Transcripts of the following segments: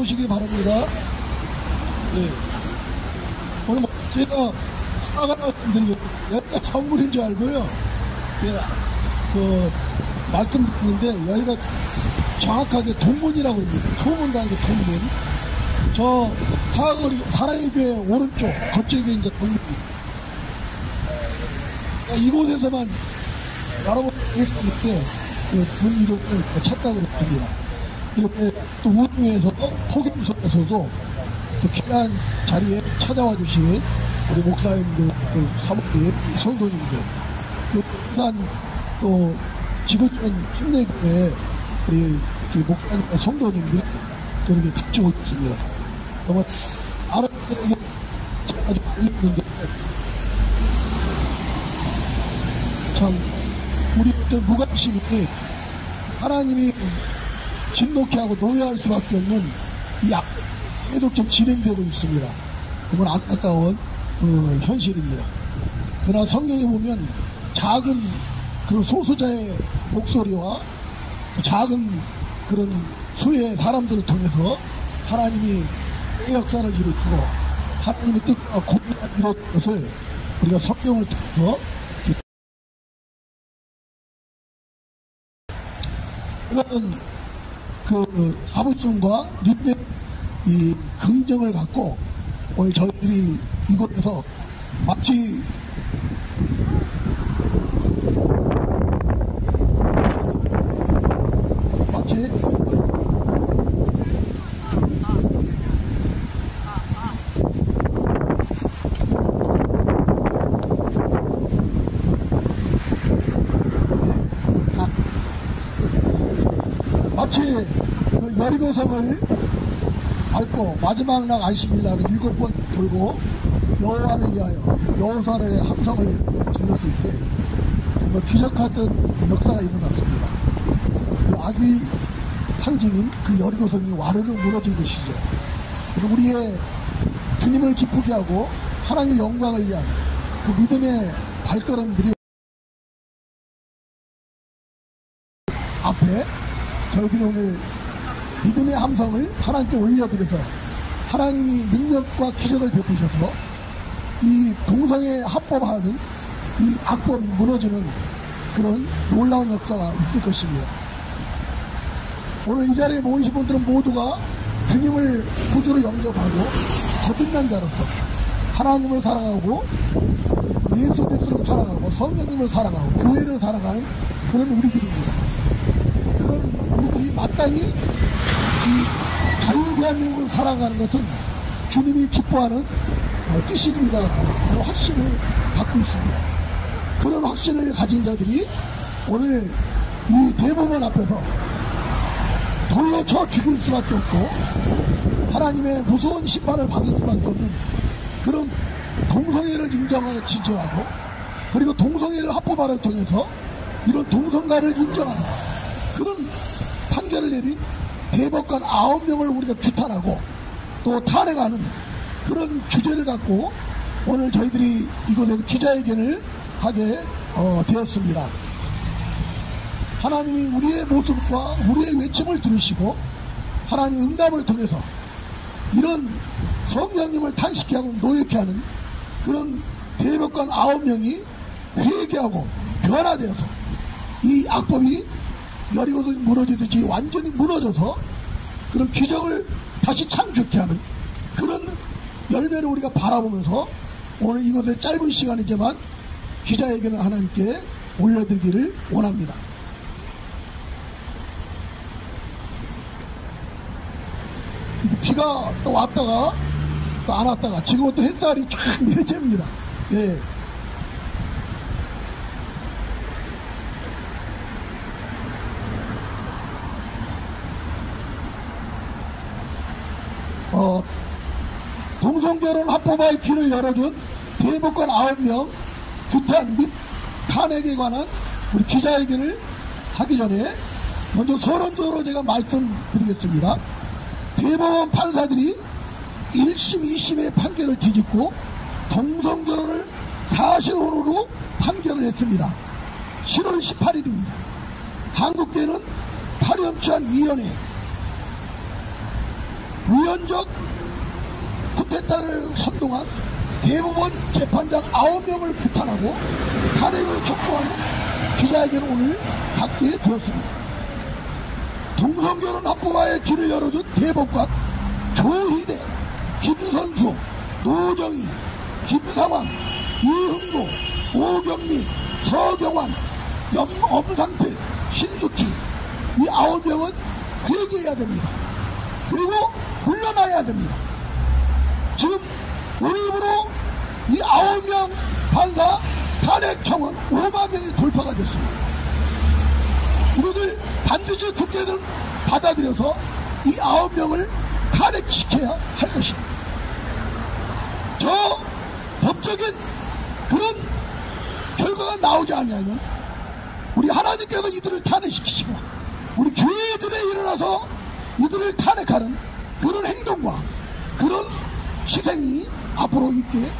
보시기 바랍니다. 네. 오늘 제가 사과 말씀드리겠습니다. 여기가 천물인 줄 알고요. 예, 말씀드리는데 여기가 정확하게 동문이라고 합니다. 소문도 아니고 동문. 저 사거리 사랑의 교회 오른쪽 거쪽에 이제 동문입니다. 이곳에서만 여러분 때 문 이름을 착각을 했습니다. 이렇게 또 우중에서 폭염속에서도 또 귀한 자리에 찾아와 주신 우리 목사님들, 사모님, 성도님들, 또 지구촌 힘내교회 우리 목사님과 성도님들 또 이렇게 같이 오셨습니다. 정말 아름답게 아주 알려주는데 참 우리 무관심이 하나님이 진노케 하고 노예할 수밖에 없는 이 계속 좀 진행되고 있습니다. 정말 안타까운 현실입니다. 그러나 성경에 보면 작은 그런 소수자의 목소리와 작은 그런 수의 사람들을 통해서 하나님이 역사를 이루시고 하나님의 뜻과 공의가 이루어진 것을 우리가 성경을 통해서 그런 자부심과 믿음의 이 긍정을 갖고 오늘 저희들이 이곳에서 마치 그 여리고성을 밟고 마지막 날 안식일날은 7번 돌고 여호와를 위하여 여호사의 함성을 질렀을 때 정말 기적같은 역사가 일어났습니다. 그 악의 상징인 그 여리고성이 와르르 무너진 것이죠. 그리고 우리의 주님을 기쁘게 하고 하나님의 영광을 위한 그 믿음의 발걸음들이 앞에 저희들이 오늘 믿음의 함성을 하나님께 올려드려서 하나님이 능력과 기적을 베푸셔서 이 동성애 합법화하는 이 악법이 무너지는 그런 놀라운 역사가 있을 것입니다. 오늘 이 자리에 모이신 분들은 모두가 주님을 구주로 영접하고 거듭난 자로서 하나님을 사랑하고 예수 그리스도를 사랑하고 성령님을 사랑하고 교회를 사랑하는 그런 우리들입니다. 그런 우리들이 마땅히 이 자유대한민국을 사랑하는 것은 주님이 기뻐하는 뜻입니다. 그런 확신을 갖고 있습니다. 그런 확신을 가진 자들이 오늘 이 대법원 앞에서 돌로 쳐 죽을 수밖에 없고 하나님의 무서운 심판을 받을 수밖에 없는 그런 동성애를 인정하고 지지하고 그리고 동성애를 합법화를 통해서 이런 동성가를 인정하는 그런 판결을 내린 대법관 9명을 우리가 규탄하고 또 탄핵하는 그런 주제를 갖고 오늘 저희들이 이곳에서 기자회견을 하게 되었습니다. 하나님이 우리의 모습과 우리의 외침을 들으시고 하나님의 응답을 통해서 이런 성령님을 탄식케 하고 노예케 하는 그런 대법관 9명이 회개하고 변화되어서 이 악법이 여리고성이 무너지듯이 완전히 무너져서 그런 기적을 다시 창조케 하는 그런 열매를 우리가 바라보면서 오늘 이곳에 짧은 시간이지만 기자회견을 하나님께 올려드리기를 원합니다. 비가 또 왔다가 또 안 왔다가 지금은 또 햇살이 쫙 내려집니다. 예. 동성결혼 합법화의 길을 열어준 대법관 9명 규탄 및 탄핵에 관한 우리 기자회견을 하기 전에 먼저 서론적으로 제가 말씀드리겠습니다. 대법원 판사들이 1심, 2심의 판결을 뒤집고 동성결혼을 사실혼으로 판결을 했습니다. 7월 18일입니다. 한국계는 파렴치한 위원회 위헌적 쿠데타를 선동한 대법원 재판장 9명을 규탄하고 탄핵을 촉구하는 기자회견을 오늘 갖게 되었습니다. 동성결혼 합법화의 길을 열어준 대법관 조희대, 김선수, 노정희, 김상환, 이흥도, 오경민, 서경환, 엄상필, 신숙희 이 9명은 회개해야 됩니다. 그리고 물러나야 됩니다. 지금 오늘부로 이 9명 판사 탄핵 청원 5만 명이 돌파가 됐습니다. 이것을 반드시 국회는 받아들여서 이 9명을 탄핵시켜야 할 것입니다. 저 법적인 그런 결과가 나오지 않으면 우리 하나님께서 이들을 탄핵시키시고 우리 교회들에 일어나서 이들을 탄핵하는 그런 행동과 그런 희생이 앞으로 있게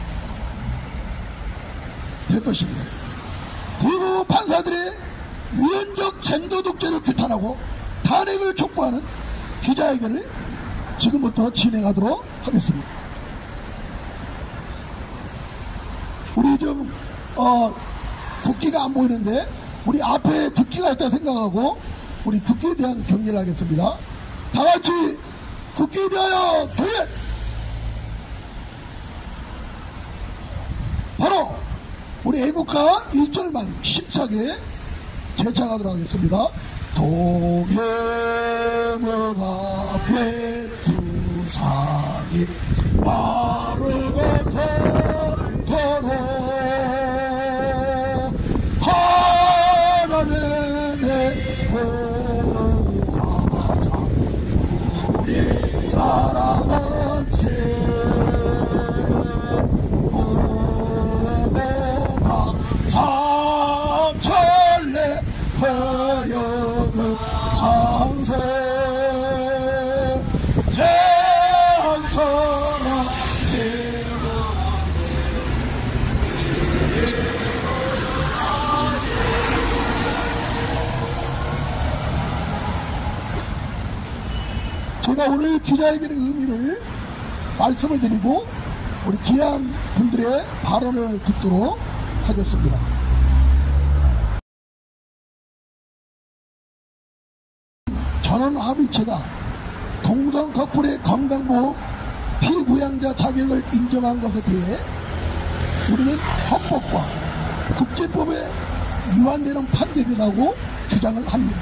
될 것입니다. 대법원 판사들의 위헌적 젠더 독재를 규탄하고 탄핵을 촉구하는 기자회견을 지금부터 진행하도록 하겠습니다. 우리 좀 국기가 안 보이는데 우리 앞에 국기가 있다 생각하고 우리 국기에 대한 경례를 하겠습니다. 다 같이 국기에 대하여 경례! 바로 우리 애국가 1절만 힘차게 제창하도록 하겠습니다. 동해물 앞에 두산이 마르고 더러 하나님의 보호하사 우리나라가 삼천래 화력은 항세 대한사랑 제가 오늘 기자회견의 의미를 말씀을 드리고 우리 귀한 분들의 발언을 듣도록 하겠습니다. 전원합의체가 동성 커플의 건강보험 피부양자 자격을 인정한 것에 대해 우리는 헌법과 국제법에 위반되는 판결이라고 주장을 합니다.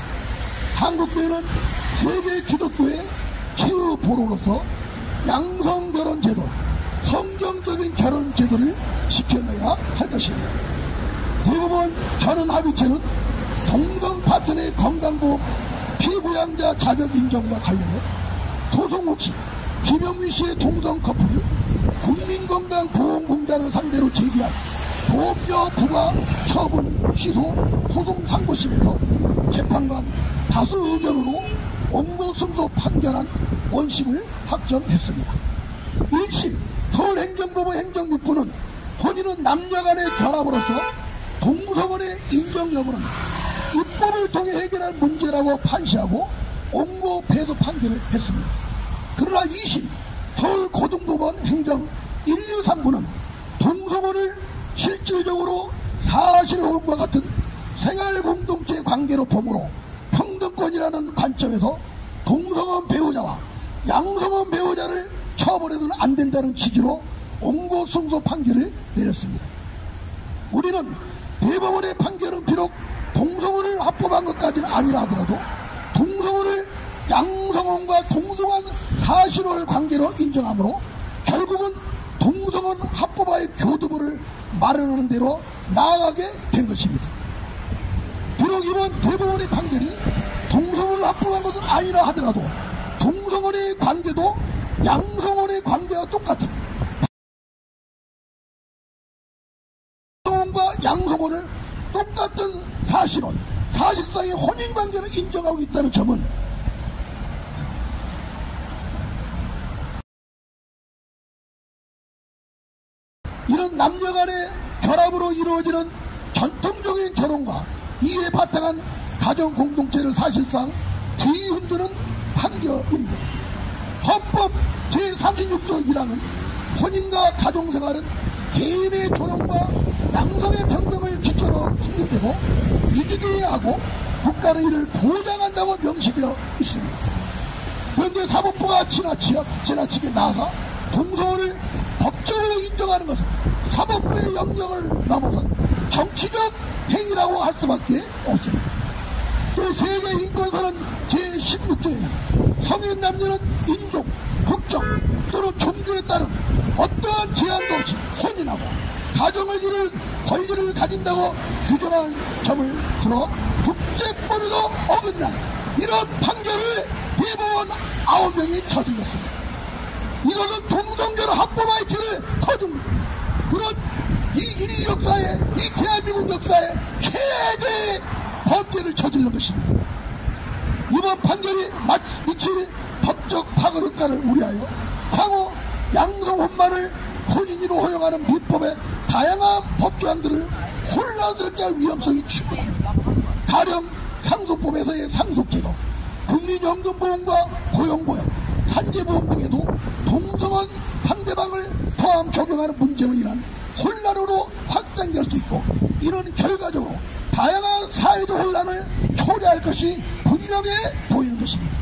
한국교회는 세계 기독교의 최후 보루로서 양성결혼 제도, 성경적인 결혼 제도를 지켜내야 할 것입니다. 대법원 전원합의체는 동성 파트너의 건강보험 피부양자 자격 인정과 관련해 소송 없이 김영민 씨의 동성 커플이 국민건강보험공단을 상대로 제기한 보험료 부과 처분 취소 소송 상고심에서 재판관 다수 의견으로 원고승소 판결한 원심을 확정했습니다. 1심 서울행정법원 행정육부는 혼인은 남녀간의 결합으로서 동성혼의 인정 여부는 입법을 통해 해결할 문제라고 판시하고 원고 패소 판결을 했습니다. 그러나 2심 서울고등법원 행정 123부는 동성혼을 실질적으로 사실혼과 같은 생활공동체 관계로 보므로 평등권이라는 관점에서 동성혼 배우자와 양성혼 배우자를 처벌해서는 안 된다는 취지로 원고 승소 판결을 내렸습니다. 우리는 대법원의 판결은 비록 동성혼을 합법한 것까지는 아니라 하더라도 동성혼을 양성혼과 동등한 사실혼 관계로 인정하므로 결국은 동성혼 합법화의 교두보를 마련하는 대로 나아가게 된 것입니다. 비록 이번 대법원의 판결이 동성혼을 합법한 것은 아니라 하더라도 동성혼의 관계도 양성혼의 관계와 똑같은 동성혼과 양성혼을 똑같은 사실혼, 사실상의 혼인관계를 인정하고 있다는 점은 이런 남녀간의 결합으로 이루어지는 전통적인 결혼과 이에 바탕한 가정공동체를 사실상 뒤흔드는 판결입니다. 헌법 제36조 1항은 혼인과 가정생활은 개인의 존엄과 양성의 평등을 기초로 성립되고 유지되어야 하고 국가는 이를 보장한다고 명시되어 있습니다. 그런데 사법부가 지나치게 나아가 동성혼을 법적으로 인정하는 것은 사법부의 영역을 넘어선 정치적 행위라고 할 수밖에 없습니다. 또 세계인권선언 제16조에는 성인 남녀는 인종, 국적 또는 종교에 따른 어떠한 제한도 없이 혼인하고 가정을 이룰 권리를 가진다고 규정한 점을 들어 국제법에도 어긋나는 이런 판결을 대법원 9명이 저질렀습니다. 이것은 동성결혼 합법화의 길을 터준 그런 이 인류 역사에, 이 대한민국 역사에 최대의 범죄를 저지른 것입니다. 이번 판결이 미칠 법적 파급 효과를 우려하여 향후 양성혼만을 혼인으로 허용하는 민법의 다양한 법조항들을 혼란스럽게 할 위험성이 충분합니다. 가령 상속법에서의 상속제도, 국민연금보험과 고용보험, 산재보험 등에도 동성혼 상대방을 포함 적용하는 문제로 인한 혼란으로 확장될 수 있고, 이런 결과적으로 다양한 사회적 혼란을 초래할 것이 분명해 보이는 것입니다.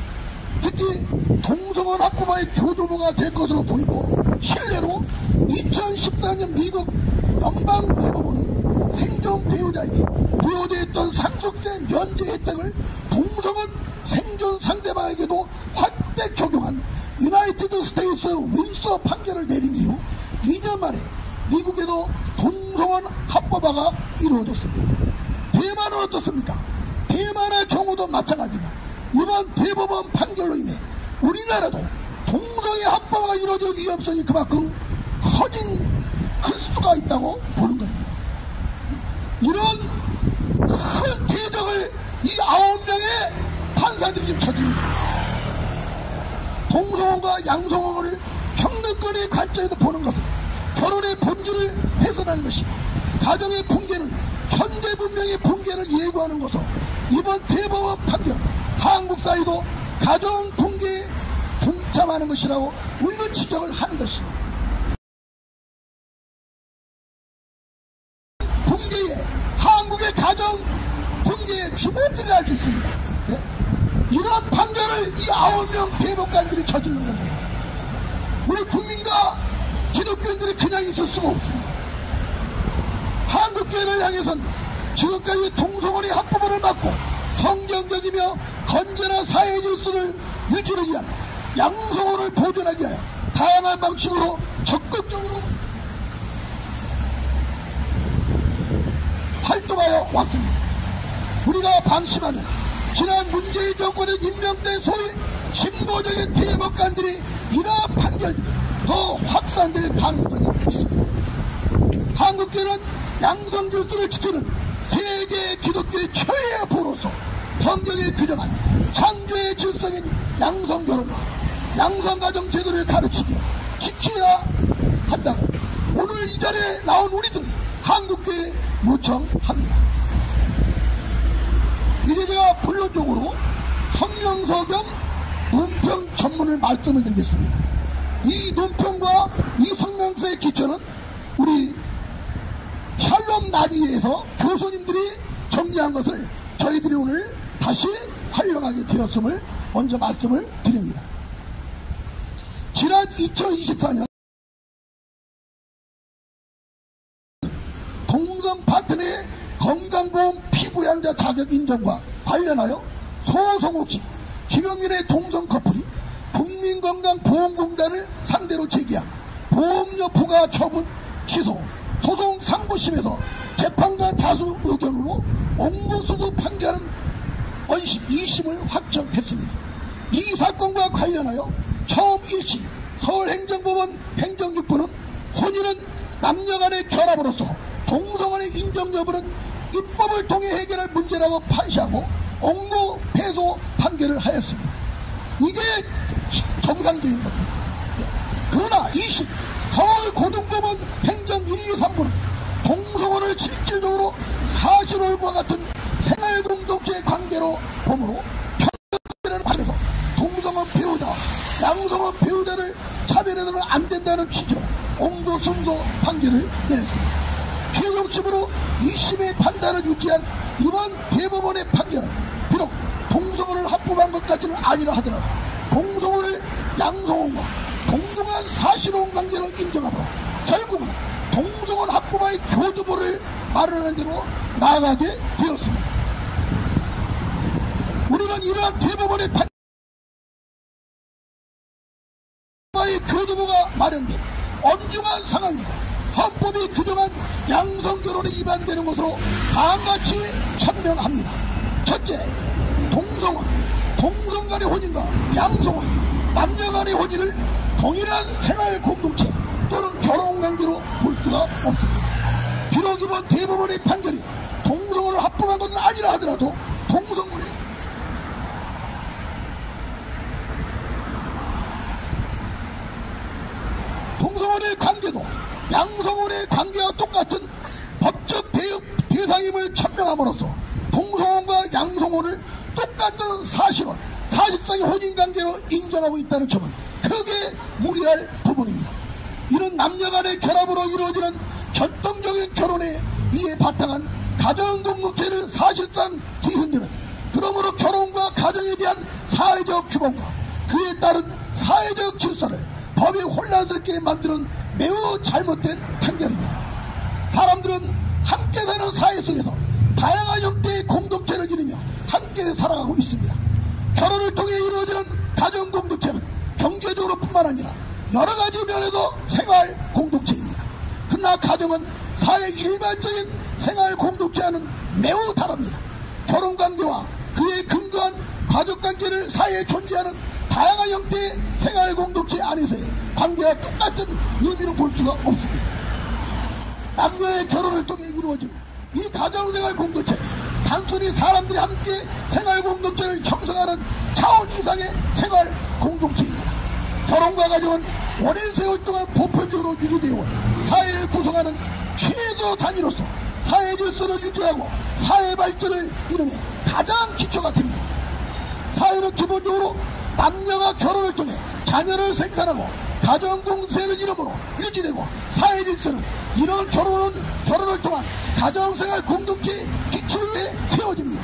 특히 동성혼 합법화의 교도부가 될 것으로 보이고, 실례로 2014년 미국 연방대법원은 생존 배우자에게 부여되었던 상속세 면제 혜택을 동성혼 생존 상대방에게도 확대 적용한 유나이티드 스테이트 윈서 판결을 내린 이후 2년 만에 미국에도 동성혼 합법화가 이루어졌습니다. 대만은 어떻습니까? 대만의 경우도 마찬가지입니다. 이번 대법원 판결로 인해 우리나라도 동성애 합법화가 이루어질 위험성이 그만큼 클 수가 있다고 보는 겁니다. 이런 큰 대적을 이 9명의 판사들이 지금 저집니다. 동성혼과 양성혼을 평등권의 관점에서 보는 것은 결혼의 본질을 훼손하는 것이고, 가정의 붕괴는 현대 문명의 붕괴를 예고하는 것으로 이번 대법원 판결은 한국 사회도 가정 붕괴에 동참하는 것이라고 우리는 지적을 하는 것입니다. 붕괴에, 한국의 가정 붕괴의 주범들이라 할 수 있습니다. 네? 이런 판결을 이 9명 대법관들이 저지른 겁니다. 우리 국민과 기독교인들이 그냥 있을 수가 없습니다. 한국교회를 향해선 지금까지 동성혼의 합법화를 막고 성경적이며 건전한 사회 질서를 유지하기 위한 양성혼을 보존하기 위하여 다양한 방식으로 적극적으로 활동하여 왔습니다. 우리가 방심하면 지난 문재인 정권에 임명된 소위 진보적인 대법관들이 이러한 판결들이 더 확산될 가능성이 있습니다. 한국교회는 양성 질서를 지키는 세계 기독교의 최애 보로서 성경에 규정한 창조의 질서인 양성결혼과 양성가정 제도를 가르치며 지켜야 한다고 오늘 이 자리에 나온 우리들 한국교회에 요청합니다. 이제 제가 본론적으로 성명서 겸 논평 전문을 말씀을 드리겠습니다. 이 논평과 이 성명서의 기초는 우리 샬롬 나비에서 교수님들이 정리한 것을 저희들이 오늘 다시 활용하게 되었음을 먼저 말씀을 드립니다. 지난 2024년 동성 파트너의 건강보험 피부양자 자격 인정과 관련하여 소송옥 씨, 김영민의 동성 커플이 국민건강보험공단을 상대로 제기한 보험료 부과 처분 취소 소송 상부심에서 재판관 다수 의견으로 옹고수도 판결하는 원심 2심을 확정했습니다. 이 사건과 관련하여 처음 1심 서울행정법원 행정육부는 혼인은 남녀간의 결합으로서 동성혼의 인정 여부는 입법을 통해 해결할 문제라고 판시하고 옹고 패소 판결을 하였습니다. 이게 정상적인 겁니다. 그러나 2심 서울고등법원 행정 1, 2, 3부는 동성혼을 실질적으로 사실혼과 같은 생활공동체의 관계로 보므로 편견이라는 관계에서 동성혼 배우자 양성원 배우자를 차별해서는 안 된다는 취지로 공소승소 판결을 내렸습니다. 최종심으로 2심의 판단을 유지한 이번 대법원의 판결은 비록 동성혼을 합법한 것까지는 아니라 하더라도 동성혼을 양성혼과 동등한 사실혼 관계로 인정하고 결국은 동성혼 합법화의 교두보를 마련하는 대로 나아가게 되었습니다. 우리는 이러한 대법원의 판결의 교두보가 마련된 엄중한 상황이고 헌법이 규정한 양성결혼에 위반되는 것으로 다음같이 천명합니다. 첫째, 동성혼, 동성 간의 혼인과 양성혼, 남녀 간의 혼인을 동일한 생활 공동체 또는 결혼관계로 볼 수가 없습니다. 비록 이번 대법원의 판결이 동성혼을 합법한 것은 아니라 하더라도 동성혼의 관계도 양성혼의 관계와 똑같은 법적 대상임을 천명함으로써 동성혼과 양성혼을 똑같은 사실상의 혼인관계로 인정하고 있다는 점은 크게 무리할 부분입니다. 이런 남녀간의 결합으로 이루어지는 전통적인 결혼에 이에 바탕한 가정공동체를 사실상 뒤흔드는, 그러므로 결혼과 가정에 대한 사회적 규범과 그에 따른 사회적 질서를 법이 혼란스럽게 만드는 매우 잘못된 판결입니다. 사람들은 함께 사는 사회 속에서 다양한 형태의 공동체를 이루며 함께 살아가고 있습니다. 결혼을 통해 이루어지는 가정공동체는 경제적으로 뿐만 아니라 여러 가지 면에서 생활 공동체입니다. 그러나 가정은 사회의 일반적인 생활 공동체와는 매우 다릅니다. 결혼관계와 그에 근거한 가족관계를 사회에 존재하는 다양한 형태의 생활 공동체 안에서의 관계와 똑같은 의미로 볼 수가 없습니다. 남녀의 결혼을 통해 이루어지는 이 가정생활 공동체는 단순히 사람들이 함께 생활 공동체를 형성하는 차원 이상의 생활 공동체입니다. 결혼과 가정은 오랜 세월 동안 보편적으로 유지되어 온 사회를 구성하는 최소 단위로서 사회 질서를 유지하고 사회 발전을 이루며 가장 기초가 됩니다. 사회는 기본적으로 남녀가 결혼을 통해 자녀를 생산하고 가정공동체를 이름으로 유지되고 사회 질서는 이런 결혼을 통한 가정생활 공동체의 기초에 세워집니다.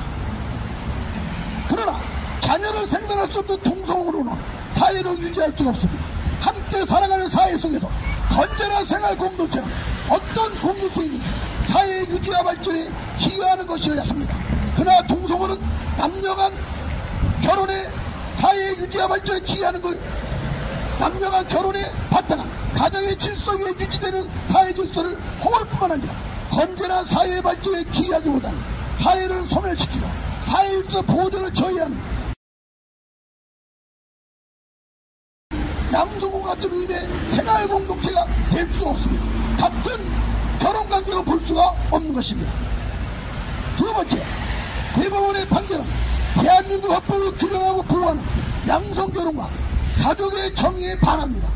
그러나 자녀를 생산할 수 없는 동성으로는 사회를 유지할 수가 없습니다. 함께 살아가는 사회 속에서 건전한 생활 공동체는 어떤 공동체인지 사회의 유지와 발전에 기여하는 것이어야 합니다. 그러나 동성혼은 남녀 간 결혼에 사회의 유지와 발전에 기여하는 것, 남녀 간 결혼에 바탕한 가정의 질서 위에 유지되는 사회 질서를 허물 뿐만 아니라 건전한 사회의 발전에 기여하기보다는 사회를 소멸시키고 사회 질서 보존을 저해하는 양성혼 같은 의미의 생활 공동체가 될 수 없습니다. 같은 결혼관계로 볼 수가 없는 것입니다. 두 번째, 대법원의 판결은 대한민국 헌법을 규정하고 보호하는 양성결혼과 가족의 정의에 반합니다.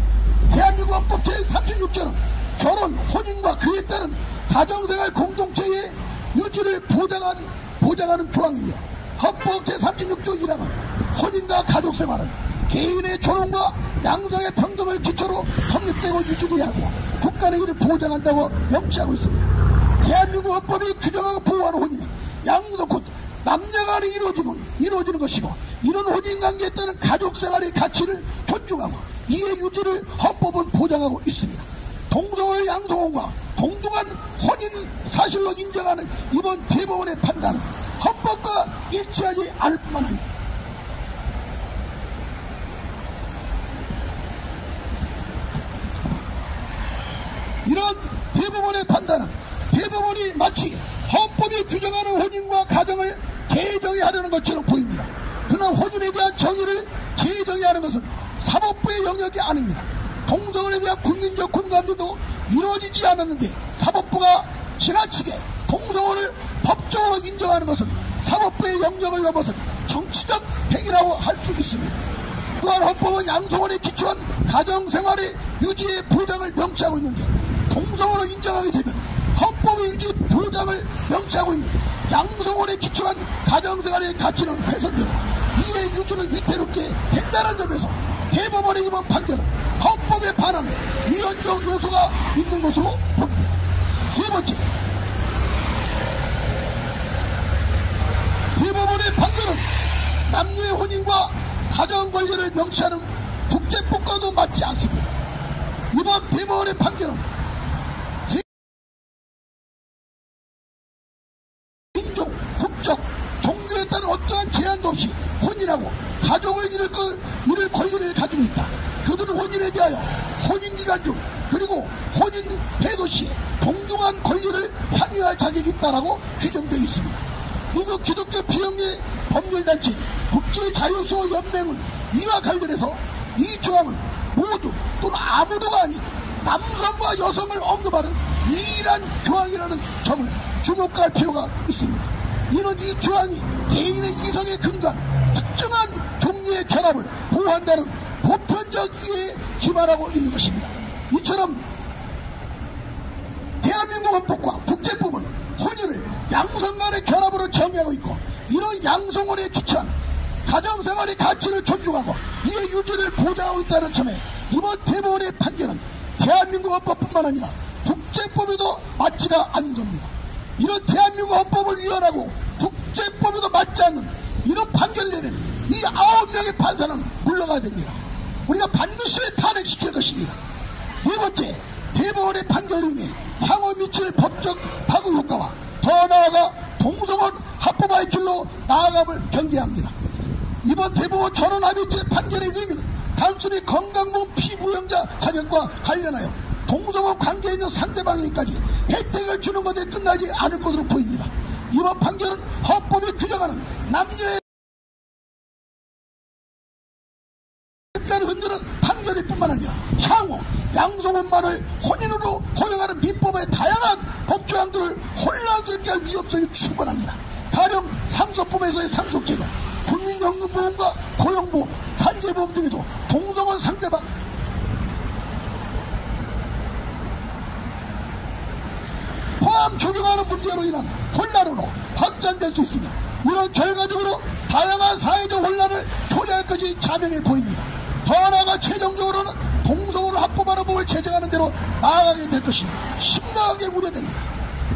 대한민국 헌법 제36조는 결혼, 혼인과 그에 따른 가정생활 공동체의 유지를 보장하는 조항입니다. 헌법 제36조 1항은 혼인과 가족생활은 개인의 존엄과 양성의 평등을 기초로 성립되고 유지되어야 하고 국가는 이를 보장한다고 명시하고 있습니다. 대한민국 헌법이 규정하고 보호하는 혼인은 양성 곧 남녀간에 이루어지는 것이고 이런 혼인관계에 따른 가족생활의 가치를 존중하고 이의 유지를 헌법은 보장하고 있습니다. 동성혼 양성혼과 동등한 혼인 사실로 인정하는 이번 대법원의 판단은 헌법과 일치하지 않을 뿐만 아니라 이런 대법원의 판단은 대법원이 마치 헌법이 규정하는 혼인과 가정을 개정하려는 것처럼 보입니다. 그러나 혼인에 대한 정의를 개정하는 것은 사법부의 영역이 아닙니다. 동성혼에 대한 국민적 공감도 이루어지지 않았는데 사법부가 지나치게 동성혼을 법적으로 인정하는 것은 사법부의 영역을 넘어선 정치적 행위라고 할 수 있습니다. 또한 헌법은 양성혼에 기초한 가정생활의 유지의 보장을 명시하고 있는데 동성혼을 인정하게 되면 헌법의 유지 보장을 명시하고 있는 양성혼에 기초한 가정생활의 가치는 훼손되고 이의 유지를 위태롭게 한다는 점에서 대법원의 이번 판결은 헌법에 반하는 위헌적 요소가 있는 것으로 봅니다. 세 번째, 대법원의 판결은 남녀의 혼인과 가정 권리를 명시하는 국제법과도 맞지 않습니다. 이번 대법원의 판결은 인종, 국적, 종교에 따른 어떠한 제한도 없이 혼인하고 가족을 이룰 권리를 가지고 있다. 그들은 혼인에 대하여 혼인기간 중 그리고 혼인 해도 시 동등한 권리를 향유할 자격이 있다라고 규정되어 있습니다. 미국 기독교 비영리 법률단체 국제자유수호연맹은 이와 관련해서 이 조항은 모두 또는 아무도가 아닌 남성과 여성을 언급하는 유일한 조항이라는 점을 주목할 필요가 있습니다. 이는 이 조항이 개인의 이성에 근거한 특정한 종류의 결합을 보호한다는 보편적 이해에 기반하고 있는 것입니다. 이처럼 대한민국 헌법과 국제법은 혼인을 양성 간의 결합으로 정의하고 있고, 이런 양성혼에 기초한 가정생활의 가치를 존중하고 이의 유지를 보장하고 있다는 점에 이번 대법원의 판결은 대한민국 헌법뿐만 아니라 국제법에도 맞지가 않는 겁니다. 이런 대한민국 헌법을 위반하고 국제법에도 맞지 않는 이런 판결을 내는 이 9명의 판사는 물러가야 됩니다. 우리가 반드시 탄핵시킬 것입니다. 네 번째, 대법원의 판결로 인해 향후 미칠 법적 파급 효과와 더 나아가 동성혼 합법화의 길로 나아감을 경계합니다. 이번 대법원 전원 합의체 판결의 의미는 단순히 건강보험 피부영자 자격과 관련하여 동성혼 관계에 있는 상대방에게까지 혜택을 주는 것에 끝나지 않을 것으로 보입니다. 이번 판결은 헌법이 규정하는 남녀의 색깔을 흔드는 판결일 뿐만 아니라 향후 양성혼만을 혼인으로 허용하는 민법의 다양한 법조항들을 혼란스럽게 할 위험성이 충분합니다. 가령 상속법에서의 상속제도, 국민연금보험과 고용보험, 산재보험 등에도 동성혼 상대방 포함 적용하는 문제로 인한 혼란으로 확장될 수 있습니다. 이런 결과적으로 다양한 사회적 혼란을 초래할 것이 자명해 보입니다. 더 나아가 최종적으로는 동성혼을 합법화하는 법을 제정하는 대로 나아가게 될 것이 심각하게 우려됩니다.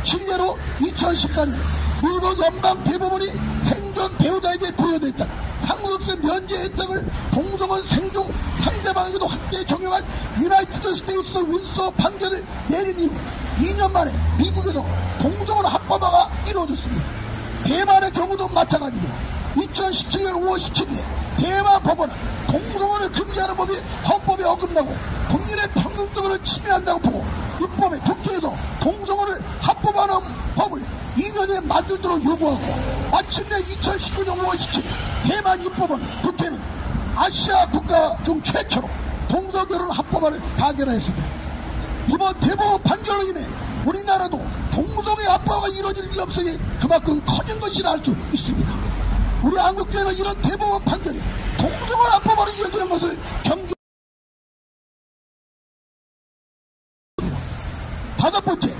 실례로 2014년 미국 연방 대법원이 생존 배우자에게 부여됐던 상속세 면제 혜택을 동성혼 생존 상대방에게도 함께 적용한 유나이티드 스테이트 윈서 판결을 내린 이후 2년 만에 미국에서 동성혼 합법화가 이루어졌습니다. 대만의 경우도 마찬가지입니다. 2017년 5월 17일에 대만 법원은 동성혼을 금지하는 법이 헌법에 어긋나고 국민의 평등성을 침해한다고 보고 입법에 국회에서 동성혼을 합법화하는 법을 2년에 만들도록 요구하고, 마침내 2019년 5월 17일 대만 입법원 국회는 아시아 국가 중 최초로 동성결혼 합법화를 가결했습니다. 이번 대법원 판결로 인해 우리나라도 동성애 합법화가 이루어질 위험성이 그만큼 커진 것이라 할 수 있습니다. 우리 한국교회는 이런 대법원 판결이 동성애 합법화로 이어지는 것을 경계. 다섯 번째,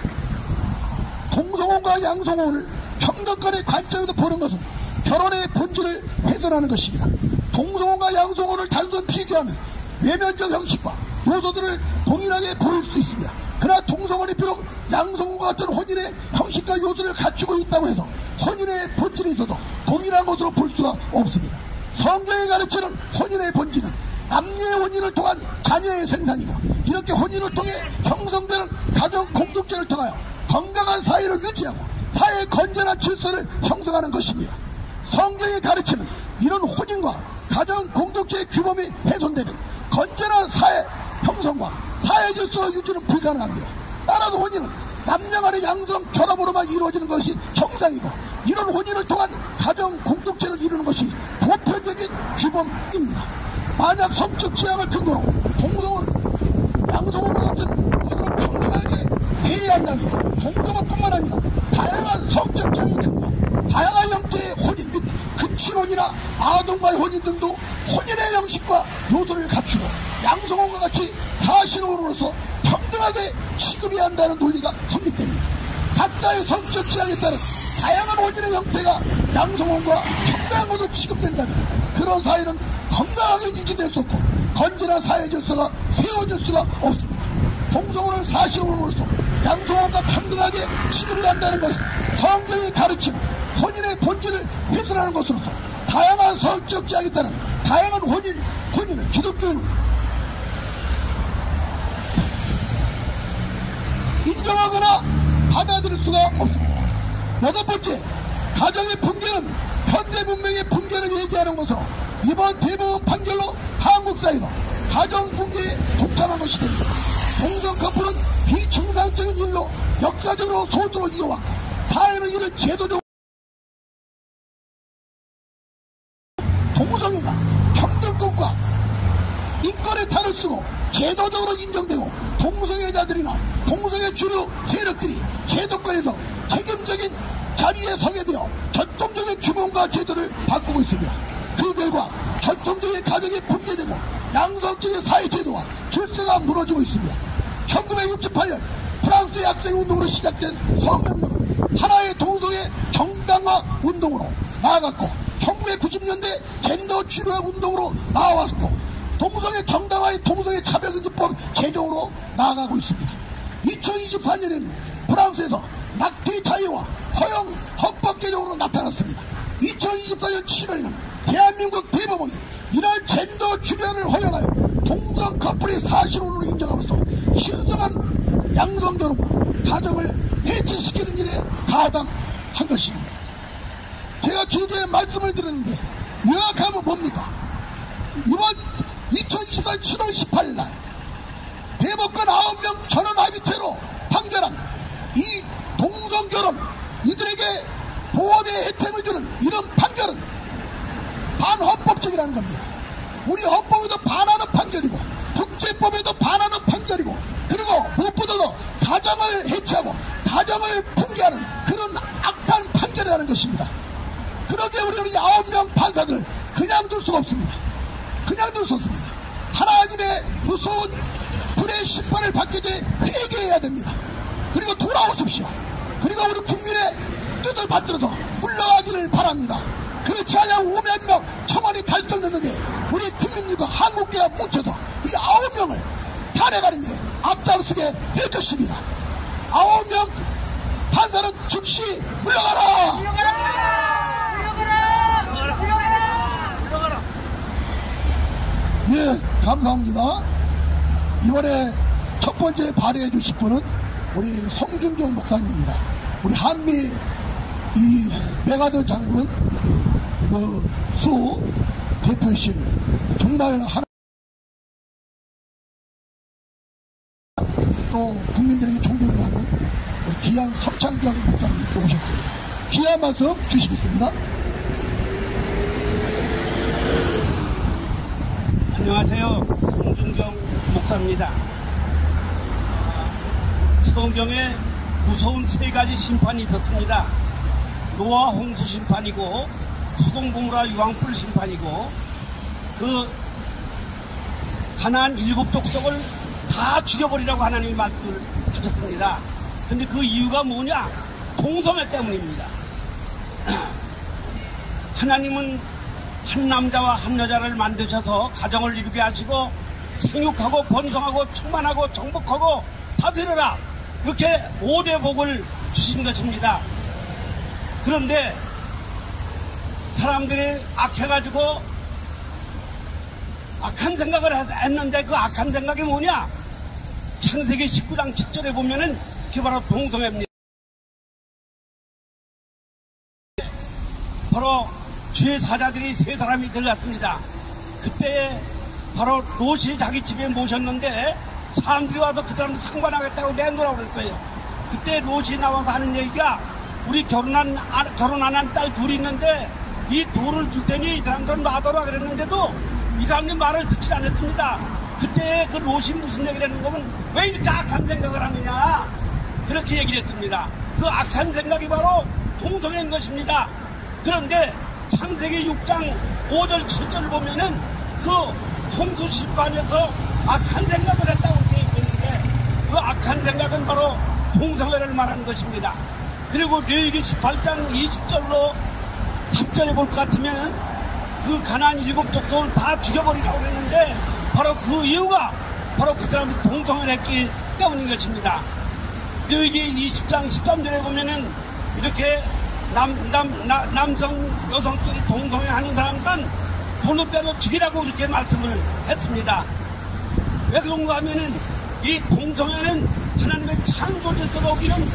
동성혼과 양성혼을 평등권의 관점에서 보는 것은 결혼의 본질을 훼손하는 것입니다. 동성혼과 양성혼을 단순 비교하면 외면적 형식과 요소들을 동일하게 보일 수 있습니다. 그러나 동성혼이 비록 양성혼과 같은 혼인의 형식과 요소를 갖추고 있다고 해서 혼인의 본질에 있어도 동일한 것으로 볼 수가 없습니다. 성경이 가르치는 혼인의 본질은 남녀의 혼인을 통한 자녀의 생산이고, 이렇게 혼인을 통해 형성되는 가정 공동체를 통하여 건강한 사회를 유지하고 사회의 건전한 질서를 형성하는 것입니다. 성경이 가르치는 이런 혼인과 가정 공동체의 규범이 훼손되면 건전한 사회 형성과 사회 질서 유지는 불가능합니다. 따라서 혼인은 남녀 간의 양성 결합으로만 이루어지는 것이 정상이고, 이런 혼인을 통한 가정 공동체를 이루는 것이 보편적인 규범입니다. 만약 성적 취향을 근거로 동성혼, 양성혼과 같은 것으로 평등하게 대해야 한다면 동성혼뿐만 아니라 다양한 성적 취향의 근거, 다양한 형태의 혼인 및 근친혼이나 아동과의 혼인 등도 혼인의 형식과 요소를 갖추고 양성혼과 같이 사실혼으로서 평등하게 취급해야 한다는 논리가 성립됩니다. 각자의 성적 취향에 따른 다양한 혼인의 형태가 양성혼과 평등한 것으로 취급된다면 그런 사회는 건강하게 유지될 수 없고 건전한 사회 질서가 세워질 수가 없습니다. 동성혼을 사실혼으로서 양성혼과 평등하게 시도를 한다는 것은 성경이 가르치고 혼인의 본질을 훼손하는 것으로서 다양한 성적 제약에 따른 다양한 혼인을 기독교는 인정하거나 받아들일 수가 없습니다. 여덟 번째, 가정의 붕괴는 현대 문명의 붕괴를 얘기하는 것으로 이번 대법원 판결로 한국 사회도 가정 붕괴에 독참한 것이 됩니다. 동성 커플은 비정상적인 일로 역사적으로 소수로 이어왔고 사회는 이를 제도적으로 동성애가 평등권과 인권에 탈을 쓰고 제도적으로 인정되고 동성애자들이나 동성애 주류 세력들이 제도권에서 책임적인 자리에 서게 되어 전통적인 규범과 제도를 바꾸고 있습니다. 그 결과 전통적인 가정이 붕괴되고 양성적인 사회제도와 질서가 무너지고 있습니다. 1968년 프랑스의 학생운동으로 시작된 성명론은 하나의 동성애 정당화 운동으로 나아갔고 1990년대 젠더 치료화 운동으로 나아왔고 동성애 정당화의 동성애 차별금지법 제정으로 나아가고 있습니다. 2024년에는 프랑스에서 낙태 자유와 허용 헌법 개정으로 나타났습니다. 2024년 7월에는 대한민국 대법원이 이러한 젠더 출연을 허용하여 동성 커플의 사실혼으로 인정함으로써 신성한 양성결혼과 가정을 해체시키는 일에 가담한 것입니다. 제가 기자의 말씀을 드렸는데 요약하면 뭡니까? 이번 2024년 7월 18일 날 대법관 9명 전원합의체로 판결한 이 동성결혼 이들에게 보험의 혜택을 주는 이런 판결은 반헌법적이라는 겁니다. 우리 헌법에도 반하는 판결이고 국제법에도 반하는 판결이고 그리고 무엇보다도 가정을 해체하고 가정을 붕괴하는 그런 악한 판결이라는 것입니다. 그렇게 우리 9명 판사들 그냥 둘 수가 없습니다. 그냥 둘 수 없습니다. 하나님의 무서운 불의 심판을 받기 전에 회개해야 됩니다. 그리고 돌아오십시오. 그리고 우리 국민의 뜻을 받들어서 물러가기를 바랍니다. 그렇지 않으면 5만 명 청원이 달성됐는데 우리 국민들과 한국계가 뭉쳐서 이 9명을 탄핵하는 일에 앞장서게 될 것입니다. 9명 판사는 즉시 물러가라! 물러가라! 물러가라! 물러가라! 물러가라! 예, 감사합니다. 이번에 첫 번째 발의해 주실 분은 우리 송중경 목사님입니다. 우리 한미 이 메가더 장군 그 수 대표이신 정말 하나 또 국민들에게 존경받는 우리 귀한 석창경 목사님 오셨습니다. 귀한 말씀 주시겠습니다. 안녕하세요. 송중경 목사입니다. 성경에 무서운 세 가지 심판이 있었습니다. 노아 홍수 심판이고 소돔 고모라 유황불 심판이고 그 가나안 7족속을 다 죽여버리라고 하나님이 말씀을 하셨습니다. 근데 그 이유가 뭐냐? 동성애 때문입니다. 하나님은 한 남자와 한 여자를 만드셔서 가정을 이루게 하시고 생육하고 번성하고 충만하고 정복하고 다 되리라 이렇게 5대 복을 주신 것입니다. 그런데 사람들이 악해가지고 악한 생각을 했는데 그 악한 생각이 뭐냐? 창세기 19장 7절에 보면은 그게 바로 동성애입니다. 바로 죄 사자들이 세 사람이 들어갔습니다. 그때 바로 롯이 자기 집에 모셨는데 사람들이 와서 그 사람들 상관하겠다고 내놓으라고 그랬어요. 그때 롯이 나와서 하는 얘기가 우리 결혼 안 한 딸 둘이 있는데 이 돈을 줄 테니 이 사람들은 놔둬라 그랬는데도 이 사람들이 말을 듣지 않았습니다. 그때 그 롯이 무슨 얘기를 했는 거면 왜 이렇게 악한 생각을 하느냐 그렇게 얘기를 했습니다. 그 악한 생각이 바로 동성애인 것입니다. 그런데 창세기 6장 5절 7절을 보면은 그 홍수 심판에서 악한 생각을 했다고 되어 있는데 그 악한 생각은 바로 동성애를 말하는 것입니다. 그리고 레위기 18장 20절로 3절에 볼 것 같으면 그 가나안 7족속을 다 죽여버리라고 그랬는데 바로 그 이유가 바로 그 사람이 동성을 했기 때문인 것입니다. 여기 20장 13절에 보면은 이렇게 남성, 여성끼리 동성애 하는 사람들은 돌로 빼도 죽이라고 이렇게 말씀을 했습니다. 왜 그런가 하면은 이 동성애는 하나님의 창조질서로 오기는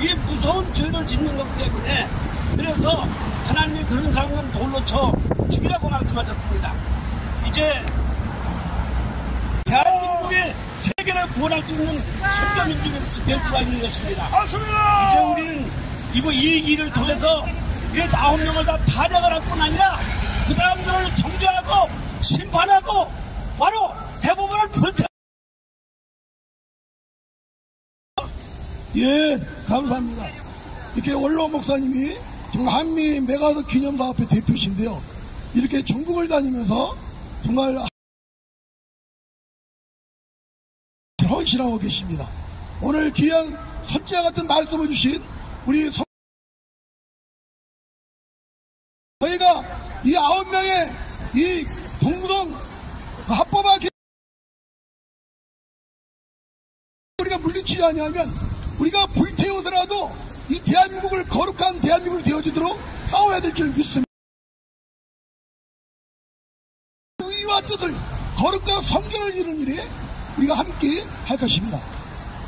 이 무서운 죄를 짓는 것 때문에 그래서 하나님이 그런 사람은 돌로 쳐 죽이라고 말씀하셨습니다. 이제 대한민국의 세계를 구원할 수 있는 선교민족이 될 수가 있는 것입니다. 맞습니다. 이제 우리는 이 길을 통해서 이 9명을 다 탄핵을 할 뿐 아니라 그 사람들을 정죄하고 심판하고 바로 대부분을 불태. 예, 감사합니다. 이렇게 원로 목사님이 정말 한미 메가더 기념사업회 대표이신데요. 이렇게 전국을 다니면서 정말 헌신하고 계십니다. 오늘 귀한 선지자 같은 말씀을 주신 우리 저희가 이 9명의 이 동성 합법화 우리가 물리치지 아니하면 우리가 불태우더라도 이 대한민국을 거룩한 대한민국을 되어주도록 싸워야 될 줄 믿습니다. 의와 뜻을 거룩한 성경을 이루는 일에 우리가 함께 할 것입니다.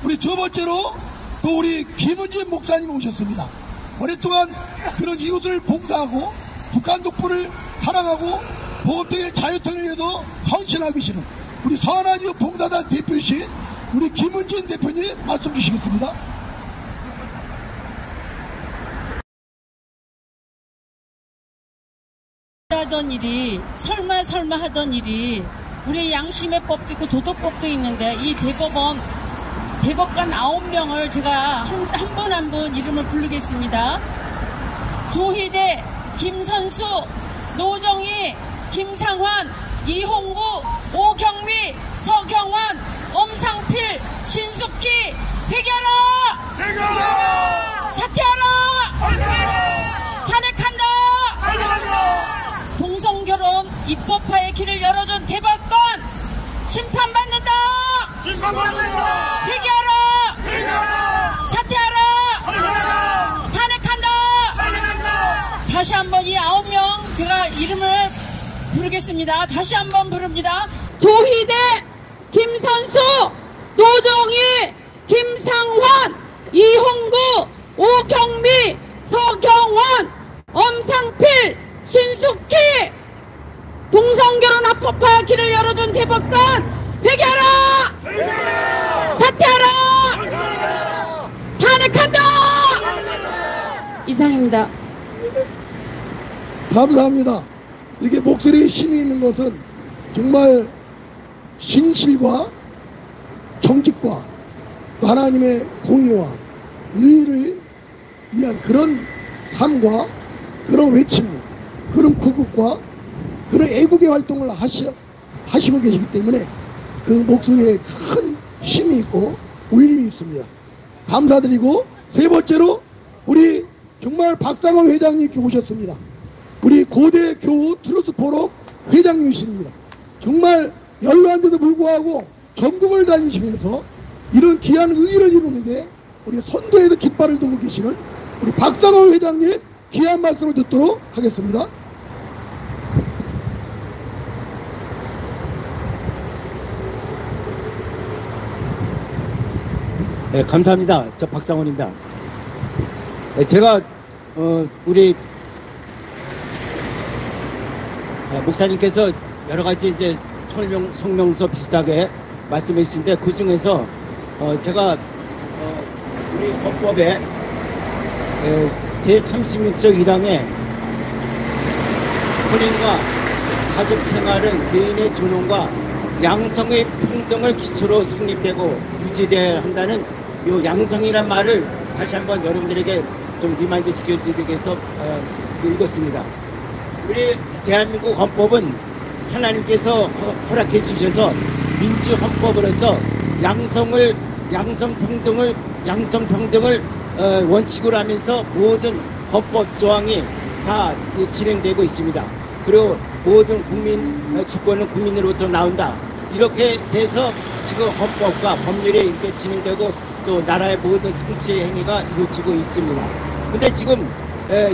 우리 두 번째로 또 우리 김은진 목사님 오셨습니다. 오랫동안 그런 이웃을 봉사하고 북한 독보를 사랑하고 보건통일 자유통일을 위해서 헌신하고 계시는 우리 서한이웃 봉사단 대표이신 우리 김은진 대표님 말씀 주시겠습니다. 하던 일이 설마 하던 일이 우리 양심의 법도 있고 도덕법도 있는데 이 대법관 9명을 제가 한 분 한 분 이름을 부르겠습니다. 조희대, 김선수, 노정희, 김상환, 이홍구, 오경미, 서경환, 엄상필, 신숙희, 회개하라! 사퇴하라! 탄핵한다! 동성결혼 입법화의 길을 열어준 대법관 심판받는다! 회개하라! 사퇴하라! 탄핵한다! 다시 한번 이 9명 제가 이름을 부르겠습니다. 다시 한번 부릅니다. 조희대, 김선수, 노정희, 김상환, 이홍구, 오경미, 서경원, 엄상필, 신숙희, 동성결혼 합법화 길을 열어준 대법관 회개하라! 사퇴하라! 탄핵한다! 이상입니다. 감사합니다. 이게 목소리에 힘이 있는 것은 정말 진실과 정직과 또 하나님의 공의와 의의를 위한 그런 삶과 그런 외침, 그런 구국과 그런 애국의 활동을 하시고 계시기 때문에 그 목소리에 큰 힘이 있고 울림이 있습니다. 감사드리고 세 번째로 우리 정말 박상원 회장님께 오셨습니다. 우리 고대 교우 트루스 포럼 회장님이십니다. 정말 연로한데도 불구하고 전국을 다니시면서 이런 귀한 의의를 이루는데 우리 선도에도 깃발을 두고 계시는 우리 박상원 회장님 귀한 말씀을 듣도록 하겠습니다. 네, 감사합니다. 저 박상원입니다. 네, 제가 우리 목사님께서 여러 가지 이제 성명서 비슷하게 말씀해 주신데 그 중에서 제가 우리 헌법에 제36조 1항에 혼인과 가족 생활은 개인의 존엄과 양성의 평등을 기초로 성립되고 유지되어야 한다는 이 양성이란 말을 다시 한번 여러분들에게 좀 리마인드 시켜드리기 위해서 읽었습니다. 우리 대한민국 헌법은 하나님께서 허락해 주셔서 민주헌법으로서 양성평등을 원칙으로 하면서 모든 헌법 조항이 다 진행되고 있습니다. 그리고 모든 국민 주권은 국민으로부터 나온다. 이렇게 돼서 지금 헌법과 법률이 이렇게 진행되고 또 나라의 모든 통치 행위가 이루어지고 있습니다. 근데 지금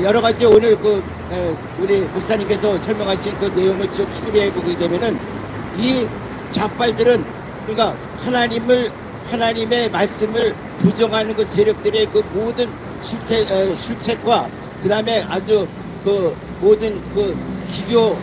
여러 가지 오늘 우리 목사님께서 설명하신 그 내용을 쭉 추리해 보게 되면은 이 좌빨들은 그러니까 하나님의 말씀을 부정하는 그 세력들의 그 모든 실책과 그 다음에 아주 그 모든 그 기교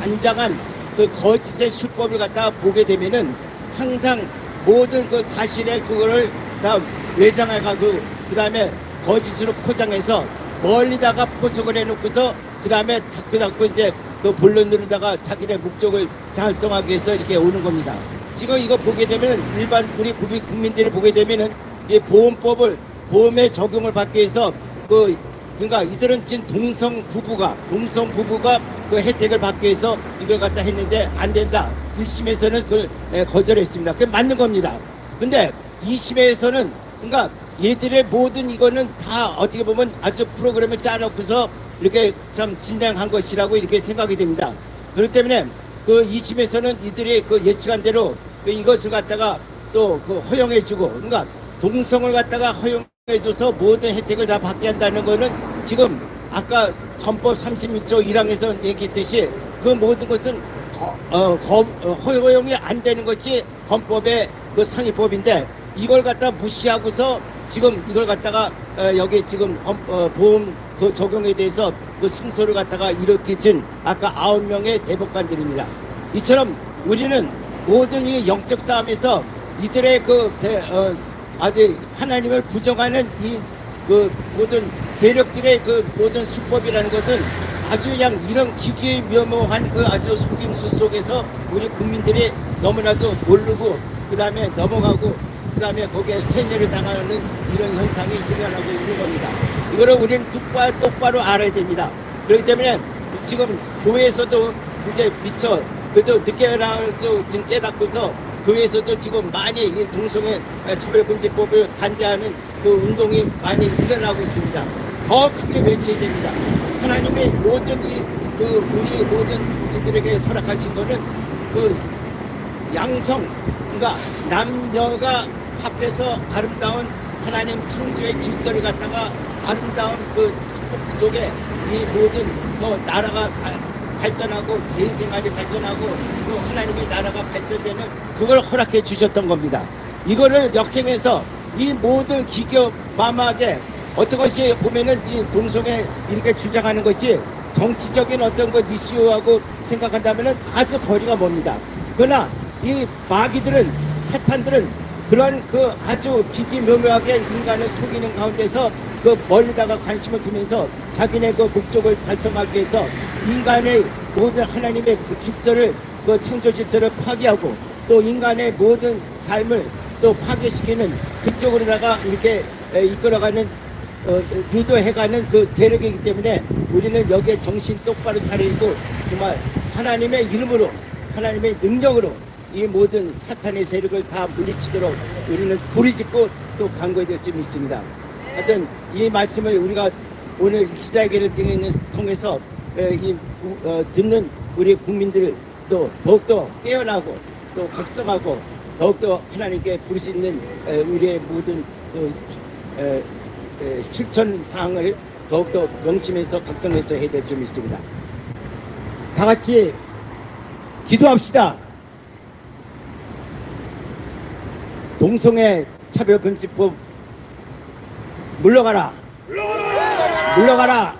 안장한 그 거짓의 수법을 갖다가 보게 되면은 항상 모든 그 사실의 그거를 다 외장해가지고 그 다음에 거짓으로 포장해서 멀리다가 포석을 해놓고서 그 다음에 닫고 이제 그 본론으로다가 자기네 목적을 달성하기 위해서 이렇게 오는 겁니다. 지금 이거 보게 되면 일반 우리 국민들이 보게 되면은 이 보험에 적용을 받기 위해서 그러니까 이들은 지금 동성 부부가 그 혜택을 받기 위해서 이걸 갖다 했는데 안 된다. 1심에서는 그걸 거절했습니다. 그게 맞는 겁니다. 근데 2심에서는 그러니까 얘들의 모든 이거는 다 어떻게 보면 아주 프로그램을 짜놓고서 이렇게 참 진행한 것이라고 이렇게 생각이 됩니다. 그렇기 때문에 그 2심에서는 이들이 그 예측한 대로 이것을 갖다가 또 그 허용해주고 그러니까 동성을 갖다가 허용해줘서 모든 혜택을 다 받게 한다는 거는 지금 아까 헌법 36조 1항에서 얘기했듯이 그 모든 것은 허용이 안 되는 것이 헌법의 그 상위법인데 이걸 갖다 무시하고서 지금 이걸 갖다가 여기 지금 보험 그 적용에 대해서 그 승소를 갖다가 일으키진 아까 9명의 대법관들입니다. 이처럼 우리는 모든 이 영적 싸움에서 이들의 아주 하나님을 부정하는 그 모든 세력들의 그 모든 수법이라는 것은 아주 그냥 이런 기기묘모한 그 아주 속임수 속에서 우리 국민들이 너무나도 모르고 그 다음에 넘어가고 그 다음에 거기에 세뇌를 당하는 이런 현상이 일어나고 있는 겁니다. 이거를 우리는 똑바로 알아야 됩니다. 그렇기 때문에 지금 교회에서도 이제 미처 그래도 늦게라도 지금 깨닫고서 교회에서도 지금 많이 이 동성애 차별금지법을 반대하는 그 운동이 많이 일어나고 있습니다. 더 크게 외쳐야 됩니다. 하나님의 모든 우리 모든 이들에게 허락하신 거는 그 양성, 그러니까 남녀가 합해서 아름다운 하나님 창조의 질서를 갖다가 아름다운 그 축복 속에 이 모든 나라가 발전하고 개인생활이 발전하고 또 하나님의 나라가 발전되는 그걸 허락해 주셨던 겁니다. 이거를 역행해서 이 모든 기교 마마하게 어떤 것이 보면은 이 동성애 이렇게 주장하는 것이 정치적인 어떤 것 이슈하고 생각한다면은 아주 거리가 멉니다. 그러나 이 마귀들은 사탄들은 그런 그 아주 기기묘묘하게 인간을 속이는 가운데서 그 멀리다가 관심을 두면서 자기네 그 목적을 달성하기 위해서 인간의 모든 하나님의 그 질서를 그 창조 질서를 파괴하고 또 인간의 모든 삶을 또 파괴시키는 그쪽으로다가 이렇게 이끌어가는 유도해가는 그 세력이기 때문에 우리는 여기에 정신 똑바로 차리고 정말 하나님의 이름으로 하나님의 능력으로 이 모든 사탄의 세력을 다 물리치도록 우리는 부르짖고 또 간구해야 될 점이 있습니다. 하여튼 이 말씀을 우리가 오늘 시대계를 통해서 듣는 우리 국민들도 더욱더 깨어나고 또 각성하고 더욱더 하나님께 부르짖는 우리의 모든 실천 사항을 더욱더 명심해서 각성해서 해야 될 점이 있습니다. 다 같이 기도합시다. 동성애 차별금지법 물러가라. 물러가라.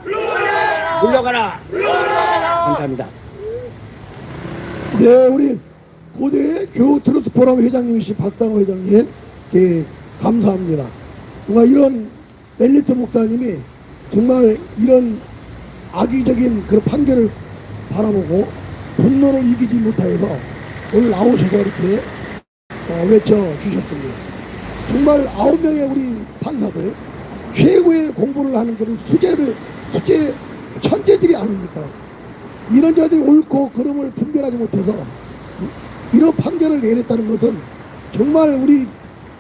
물러가라. 감사합니다. 네, 우리 고대 교우 트로트 포럼 회장님이신 박상호 회장님, 예, 감사합니다. 정말 이런 멜리트 목사님이 정말 이런 악의적인 그런 판결을 바라보고 분노를 이기지 못하여서 오늘 나오셔서 이렇게 외쳐주셨습니다. 정말 9명의 우리 판사들 최고의 공부를 하는 그런 수재 천재들이 아닙니까? 이런 자들이 옳고 그름을 분별하지 못해서 이런 판결을 내렸다는 것은 정말 우리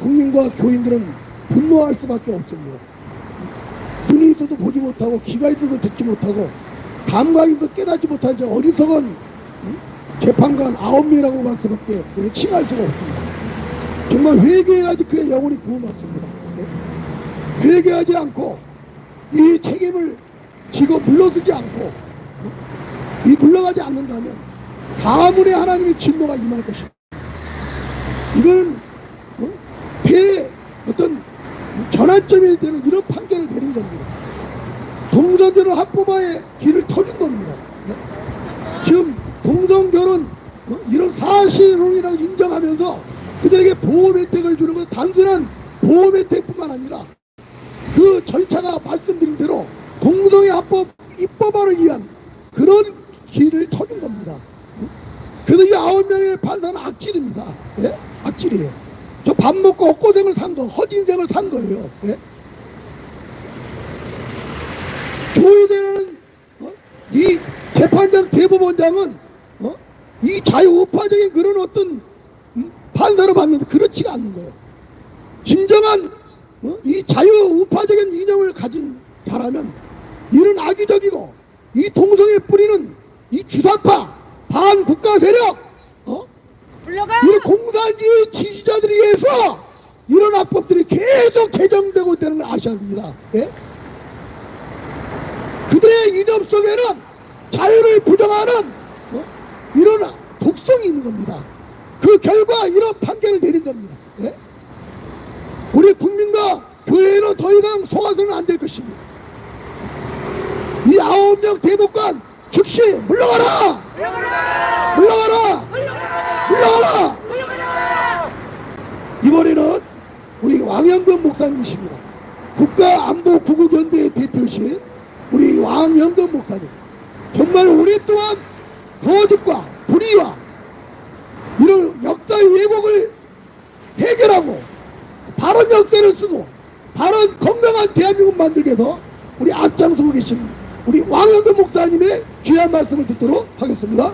국민과 교인들은 분노할 수밖에 없습니다. 눈이 있어도 보지 못하고 귀가 있어도 듣지 못하고 감각이 있어도 깨닫지 못한 저 어리석은 재판관 9명이라고 말 수밖에 칭할 수가 없습니다. 정말 회개해야지 그의 영혼이 구원받습니다. 회개하지 않고 이 책임을 지고 물러서지 않고 이 물러가지 않는다면 가문의 하나님의 진노가 임할 것입니다. 이건 어떤 전환점이 되는 이런 판결을 내린 겁니다. 동성결혼 합법화의 길을 터준 겁니다. 지금 동성결혼 이런 사실혼이라고 인정하면서 그들에게 보호 혜택을 주는 건 단순한 보호 혜택뿐만 아니라 그 절차가 말씀드린 대로 동성애 합법 입법화를 위한 그런 길을 터준 겁니다. 그래서 이 9명의 판사는 악질입니다. 예? 악질이에요. 저 밥 먹고 헛고생을 산 거, 헛인생을 산 거예요. 예? 조희대는 이 재판장 대법원장은 이 자유우파적인 그런 어떤 판사로 봤는데 그렇지가 않는 거예요. 진정한 이 자유우파적인 이념을 가진 자라면 이런 악의적이고 이 동성애 뿌리는 이 주사파 반국가 세력 이런 공산주의 지지자들에 의해서 이런 합법들이 계속 제정되고 있다는 걸 아셔야 합니다. 예? 그들의 이념 속에는 자유를 부정하는 이런 독성이 있는 겁니다. 그 결과 이런 판결을 내린 겁니다. 예? 우리 국민과 교회는 더 이상 속아서는 안 될 것입니다. 이 9명 대법관 즉시 물러가라! 물러가라! 물러가라! 물러가라! 물러가라! 이번에는 우리 왕영근 목사님이십니다. 국가안보구국연대의 대표신 우리 왕영근 목사님, 정말 오랫동안 거짓과 불의와 이런 역사의 왜곡을 해결하고 바른 역사를 쓰고 바른 건강한 대한민국 만들기 위해서 우리 앞장서고 계신 우리 왕영근 목사님의 귀한 말씀을 듣도록 하겠습니다.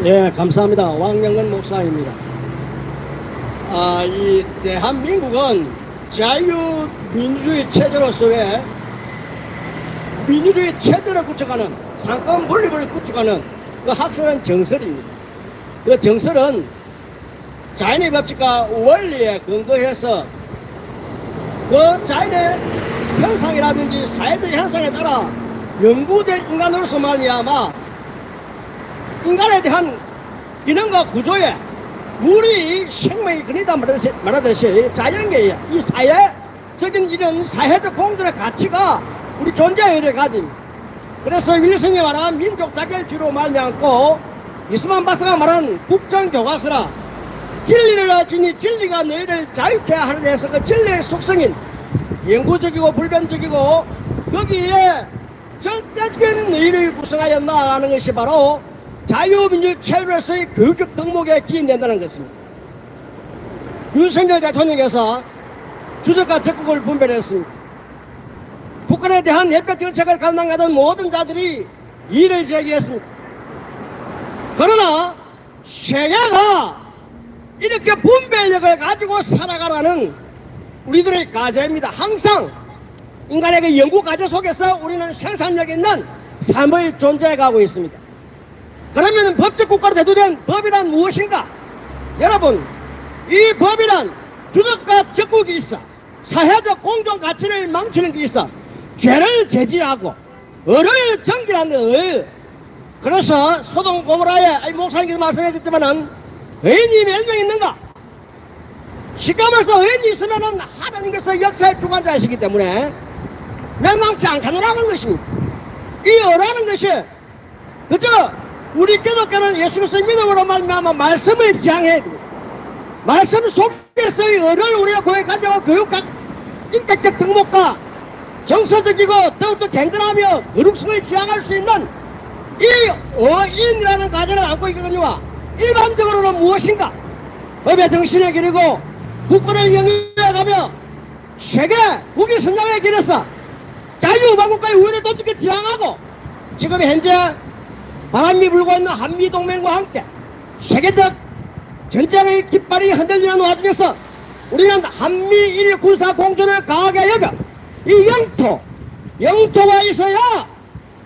예, 감사합니다. 왕영근 목사입니다. 이 대한민국은 자유민주주의 체제로서의 민주주의 체제를 구축하는 상권 분립을 구축하는 그 학설은 정설입니다. 그 정설은 자연의 법칙과 원리에 근거해서 그 자연의 현상이라든지 사회적 현상에 따라 연구된 인간으로서 말미암아 인간에 대한 기능과 구조에 우리 생명이 근이다 말하듯이 자연계에 이 사회적인 이런 사회적 공존의 가치가 우리 존재의 의를 가집니다. 그래서 윌슨이 말한 민족 자결주의로 말미암고 이스만 바스가 말한 국정교과서라 진리를 지니 진리가 너희를 자유케 하는 데서 그 진리의 속성인 영구적이고 불변적이고 거기에 절대적인 너희를 구성하였나 하는 것이 바로 자유민주 체제로서의 교육적 덕목에 기인된다는 것입니다. 윤석열 대통령께서 주적과 적극을 분별했습니다. 북한에 대한 해법 정책을 감당하던 모든 자들이 이를 제기했습니다. 그러나 세계가 이렇게 분별력을 가지고 살아가라는 우리들의 과제입니다. 항상 인간의 그 연구 과제 속에서 우리는 생산력 있는 삶을 존재해가고 있습니다. 그러면 법적 국가로 대두된 법이란 무엇인가? 여러분, 이 법이란 주적과 적국이 있어 사회적 공존 가치를 망치는 게 있어 죄를 제지하고 을을 정결하는 을. 그래서 소돔 고모라에 목사님께서 말씀해 주셨지만은 의인이 몇 명 있는가? 시까면서 의인이 있으면은 하나님께서 역사의 주관자이시기 때문에 멸망치 않겠노라는 것입니다. 이 을하는 것이 그저 우리 기독교는 예수 그리스도 믿음으로 말미암아 말씀을 지향해야 됩니다. 말씀 속에서의 을을 우리가 고백하자고 교육과 인격적 덕목과 정서적이고 더욱더 갱근하며 거룩성을 지향할 수 있는 이 어인이라는 과제를 안고 있거든요. 일반적으로는 무엇인가? 법의 정신의 길이고 국권을 영위해가며 세계 국위 선장의 길에서 자유방국과의 우위를 똑똑히 지향하고 지금 현재 바람이 불고 있는 한미동맹과 함께 세계적 전쟁의 깃발이 흔들리는 와중에서 우리는 한미일 군사 공존을 강하게 여겨 이 영토가 있어야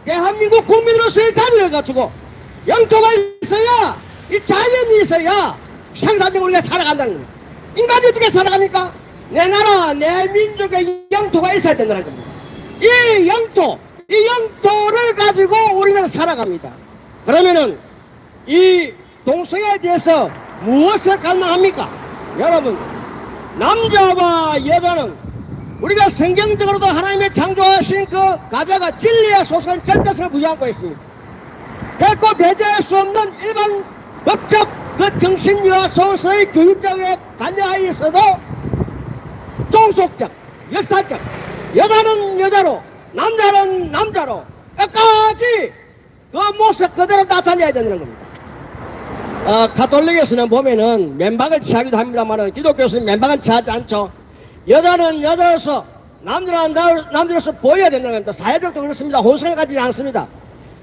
대한민국 국민으로서의 자질을 갖추고 영토가 있어야, 이 자연이 있어야 생산적으로 우리가 살아간다는 겁니다. 인간이 어떻게 살아갑니까? 내 나라, 내 민족의 영토가 있어야 된다는 겁니다. 이 영토를 가지고 우리는 살아갑니다. 그러면은 이 동성애에 대해서 무엇을 갈망합니까? 여러분, 남자와 여자는 우리가 성경적으로도 하나님의 창조하신 그 가자가 진리의 소선 절대성을 부여하고 있습니다. 결코 배제할 수 없는 일반 법적 그 정신과 소수의 교육적에 관여하에 있어도 종속적, 역사적, 여자는 여자로, 남자는 남자로 끝까지 그 모습 그대로 나타내야 되는 겁니다. 가톨릭에서는 보면은 맨박을 취하기도 합니다만 기독교에서는 맨박을 취하지 않죠. 여자는 여자로서, 남자는 남자로서 보여야 된다는 겁니다. 사회적도 그렇습니다. 혼성에 가지지 않습니다.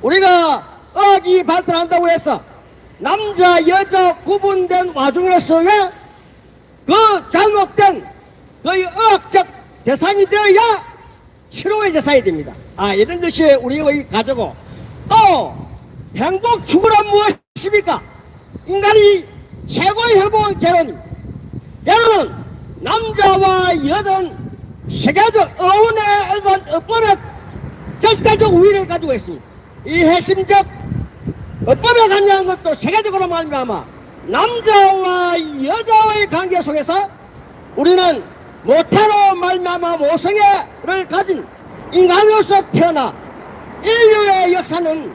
우리가 의학이 발달한다고 해서 남자 여자 구분된 와중에서의 그 잘못된 그 의학적 대상이 되어야 치료의 대상이 됩니다. 이런 것이 우리의 가지고, 또 행복 추구란 무엇입니까? 인간이 최고의 행복은 결혼입니다. 결혼은 남자와 여자는 세계적 어원의 어법의 절대적 우위를 가지고 있습니다. 이 핵심적 어법에 관여한 것도 세계적으로 말미암아 남자와 여자의 관계 속에서 우리는 모태로 말미암아 모성애를 가진 인간으로서 태어나 인류의 역사는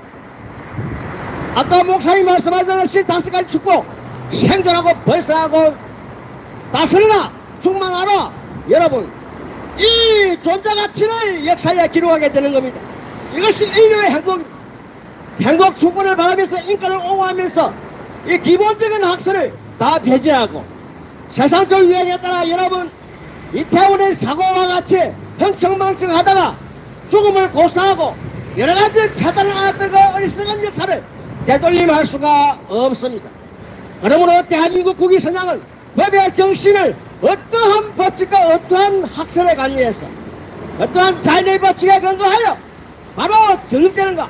아까 목사님 말씀하셨듯이 5가지 축복, 생존하고 벌써하고 다스리라, 충만하라. 여러분, 이 존재 가치를 역사에 기록하게 되는 겁니다. 이것이 인류의 행복 충분을 바라면서 인권을 옹호하면서 이 기본적인 학설을 다 배제하고 세상적 유행에 따라 여러분 이태원의 사고와 같이 흥청망청하다가 죽음을 고사하고 여러가지 패단을 안았던 그 어리석은 역사를 되돌림할 수가 없습니다. 그러므로 대한민국 국위선양은 법의 정신을 어떠한 법칙과 어떠한 학설에 관여해서 어떠한 자연의 법칙에 근거하여 바로 정립되는가?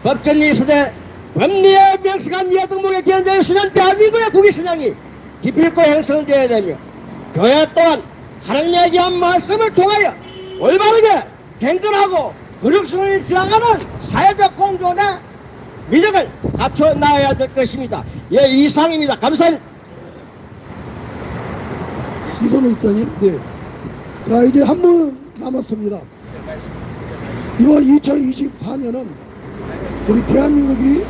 법전리 시대 법리에 명식한 예등목에 견자에 수년 대한민국의 국위선양이 기필코 형성되어야 되며 교회 또한 하나님의 귀한 말씀을 통하여 올바르게 경건하고 거룩성을 지향하는 사회적 공존의 미력을 갖춰 나가야 될 것입니다. 예, 이상입니다. 감사합니다. 이선호 목사님, 네. 자, 이제 한 분 남았습니다. 이번 2024년은 우리 대한민국이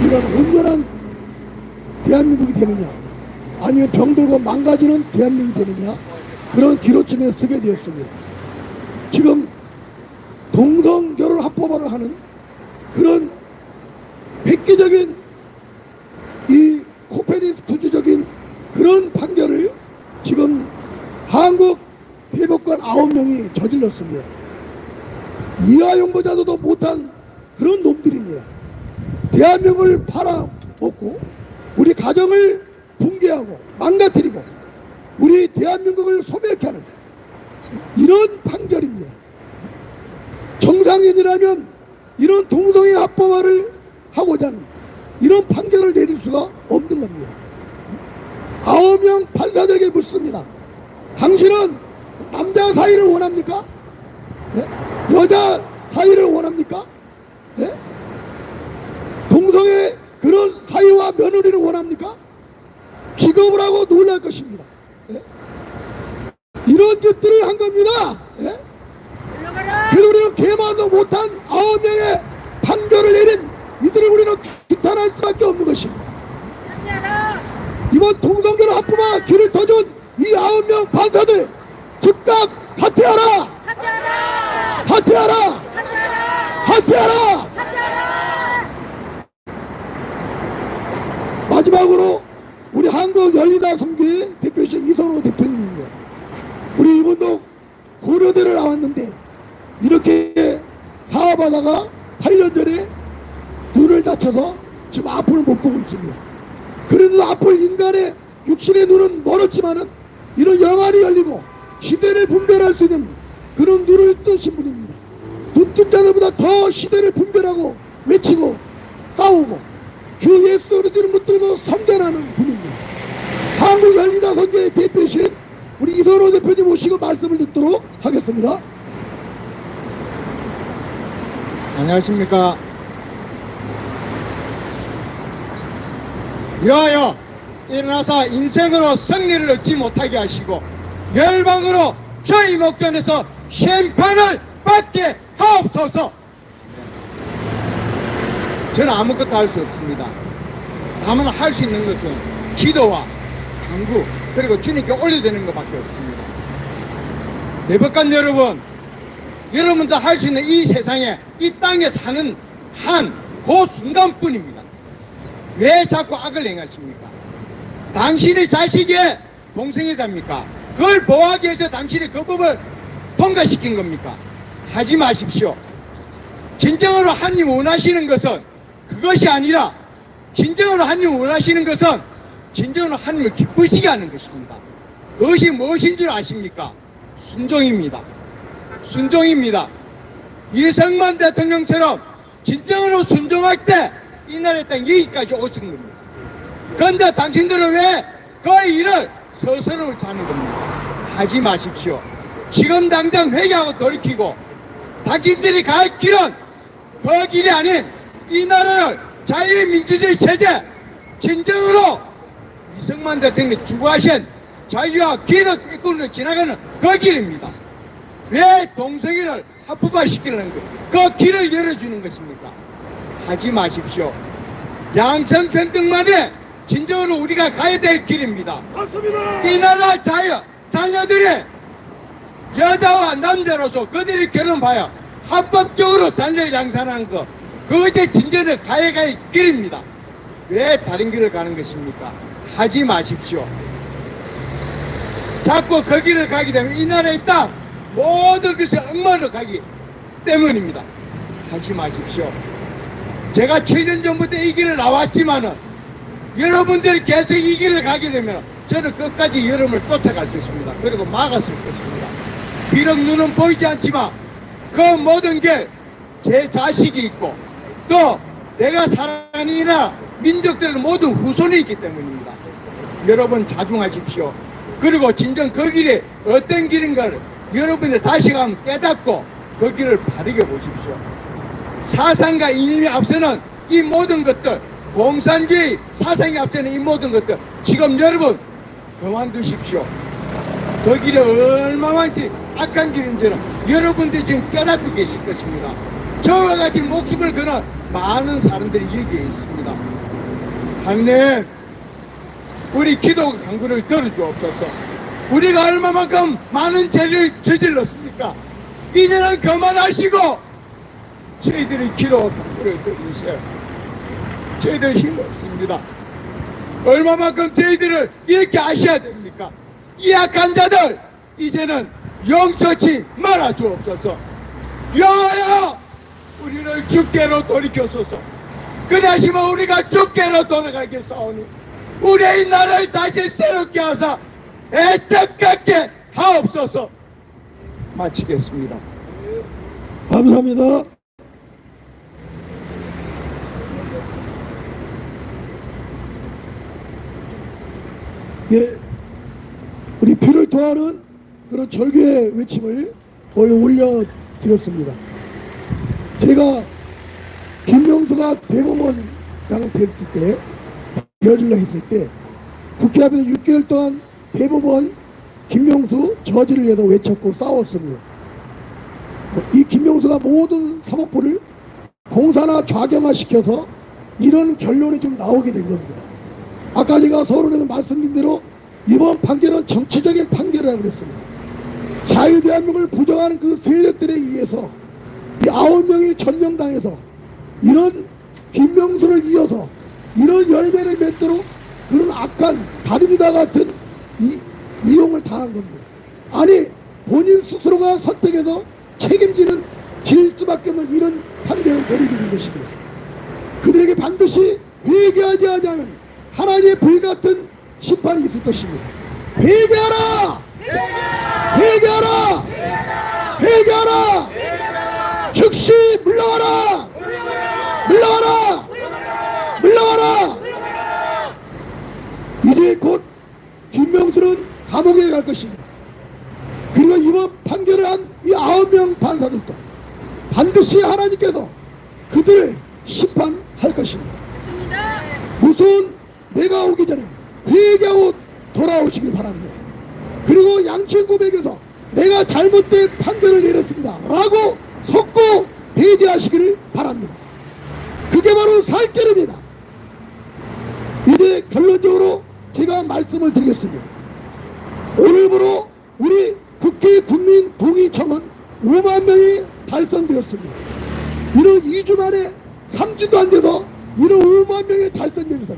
이런 온전한 대한민국이 되느냐, 아니면 병들고 망가지는 대한민국이 되느냐, 그런 기로점에 서게 되었습니다. 지금 동성결혼 합법화를 하는 그런 획기적인 이 코페니쿠스적인 그런 판결을 지금 한국 대법관 9명이 저질렀습니다. 이하용보자도 못한 그런 놈들입니다. 대한민국을 팔아먹고 우리 가정을 붕괴하고 망가뜨리고 우리 대한민국을 소멸케 하는 이런 판결입니다. 정상인이라면 이런 동성애 합법화를 하고자 하는 이런 판결을 내릴 수가 없는 겁니다. 9명 판사들에게 묻습니다. 당신은 남자 사이를 원합니까? 네? 여자 사이를 원합니까? 네? 동성애 그런 사이와 며느리를 원합니까? 기겁을 하고 놀랄 것입니다. 네? 이런 짓들을 한 겁니다. 네? 그래서 우리는 개만도 못한 9명의 판결을 내린 이들을 우리는 규탄할 수밖에 없는 것입니다. 이번 동성결혼 합법화 길을 터준 이 9명 판사들 즉각 사퇴하라! 사퇴하라! 사퇴하라! 마지막으로 우리 한국 열리다 선교회 대표이신 이선호 대표님입니다. 우리 이분도 고려대를 나왔는데 이렇게 사업하다가 8년 전에 눈을 다쳐서 지금 앞을 못 보고 있습니다. 그래도 앞을 인간의 육신의 눈은 멀었지만은 이런 영안이 열리고 시대를 분별할 수 있는 그런 눈을 뜨신 분입니다. 눈 뜬 자들보다 더 시대를 분별하고 외치고 싸우고 주 예수 그리스도를 붙들고 선전하는 분입니다. 한국열리다 선교의 대표신 우리 이선호 대표님 모시고 말씀을 듣도록 하겠습니다. 안녕하십니까. 여하여 일어나서 인생으로 승리를 얻지 못하게 하시고 열방으로 저희 목전에서 심판을 받게 하옵소서. 저는 아무것도 할 수 없습니다. 다만 할 수 있는 것은 기도와 간구 그리고 주님께 올려드리는 것밖에 없습니다. 대법관 여러분, 여러분도 할 수 있는 이 세상에 이 땅에 사는 한 그 순간뿐입니다. 왜 자꾸 악을 행하십니까? 당신의 자식의 동생애자입니까? 그걸 보호하기 위해서 당신이 그 법을 통과시킨 겁니까? 하지 마십시오. 진정으로 하나님 원하시는 것은 그것이 아니라 진정으로 하나님 원하시는 것은 진정으로 하나님을 기쁘시게 하는 것입니다. 그것이 무엇인 줄 아십니까? 순종입니다. 순종입니다. 이승만 대통령처럼 진정으로 순종할 때 이 나라의 땅 여기까지 오신 겁니다. 그런데 당신들은 왜 그 일을 서서름을 차는 겁니다. 하지 마십시오. 지금 당장 회개하고 돌이키고 당신들이 갈 길은 그 길이 아닌 이 나라를 자유민주주의 체제 진정으로 이승만 대통령이 추구하신 자유와 기득 이끌로 지나가는 그 길입니다. 왜 동성애를 합법화시키는 것, 그 길을 열어주는 것입니까? 하지 마십시오. 양성평등만이 진정으로 우리가 가야 될 길입니다. 맞습니다. 이 나라 자녀들이 여자와 남자로서 그들이 결혼하여 합법적으로 자녀를 양산하는 것, 그것이 진정으로 가야 할 길입니다. 왜 다른 길을 가는 것입니까? 하지 마십시오. 자꾸 그 길을 가게 되면 이 나라의 땅 모든 것이 엉망으로 가기 때문입니다. 하지 마십시오. 제가 7년 전부터 이 길을 나왔지만은 여러분들이 계속 이 길을 가게 되면 저는 끝까지 여러분을 쫓아갈 것입니다. 그리고 막았을 것입니다. 비록 눈은 보이지 않지만 그 모든 게 제 자식이 있고 또 내가 사랑하는 이나 민족들은 모두 후손이 있기 때문입니다. 여러분 자중하십시오. 그리고 진정 그 길이 어떤 길인가를 여러분들 다시금 깨닫고 그 길을 바르게 보십시오. 사상과 이념에 앞서는 이 모든 것들, 공산주의 사상에 앞서는 이 모든 것들 지금 여러분 그만두십시오. 그 길이 얼마만치 악한 길인지는 여러분들이 지금 깨닫고 계실 것입니다. 저와 같이 목숨을 거는 많은 사람들이 여기에 있습니다. 하나님, 우리 기도 간구를 들어주옵소서. 우리가 얼마만큼 많은 죄를 저질렀습니까? 이제는 그만하시고 저희들이 기도 간구를 들어주세요. 저희들 힘 없습니다. 얼마만큼 저희들을 이렇게 하셔야 됩니까? 이 악한 자들 이제는 용서치 말아 주옵소서. 여호와여, 우리를 주께로 돌이켜소서. 그러시면 우리가 주께로 돌아가겠사오니 우리의 나라를 다시 새롭게 하사 애착 갖게 하옵소서. 마치겠습니다. 감사합니다. 예, 우리 피를 토하는 그런 절규의 외침을 올려드렸습니다. 제가 김명수가 대법원장 됐을 때, 여질러 했을 때 국회 앞에서 6개월 동안 대법원 김명수 저지를 위해서 외쳤고 싸웠습니다. 이 김명수가 모든 사법부를 공산화 좌경화시켜서 이런 결론이 좀 나오게 된 겁니다. 아까 제가 서론에서 말씀드린 대로 이번 판결은 정치적인 판결이라고 그랬습니다. 자유대한민국을 부정하는 그 세력들에 의해서 이 9명이 전명당해서 이런 김명수를 이어서 이런 열매를 맺도록 그런 악한 다리미다 같은 이용을 당한 겁니다. 아니 본인 스스로가 선택해서 책임지는 질 수밖에 없는 이런 판결을 내리는 것입니다. 그들에게 반드시 회개하지 않으면 하나님의 불같은 심판이 있을 것입니다. 회개하라! 회개하라! 회개하라! 즉시 물러가라! 물러가라! 감옥에 갈 것입니다. 그리고 이번 판결을 한 이 9명 판사들도 반드시 하나님께서 그들을 심판할 것입니다. 무서운 내가 오기 전에 회개하고 돌아오시길 바랍니다. 그리고 양심 고백에서 내가 잘못된 판결을 내렸습니다 라고 섰고 배제하시기를 바랍니다. 그게 바로 살길입니다. 이제 결론적으로 제가 말씀을 드리겠습니다. 오늘부로 우리 국회 국민동의청은 5만 명이 달성되었습니다. 이런 2주 만에 3주도 안 돼서 이런 5만 명이 달성되었습니다.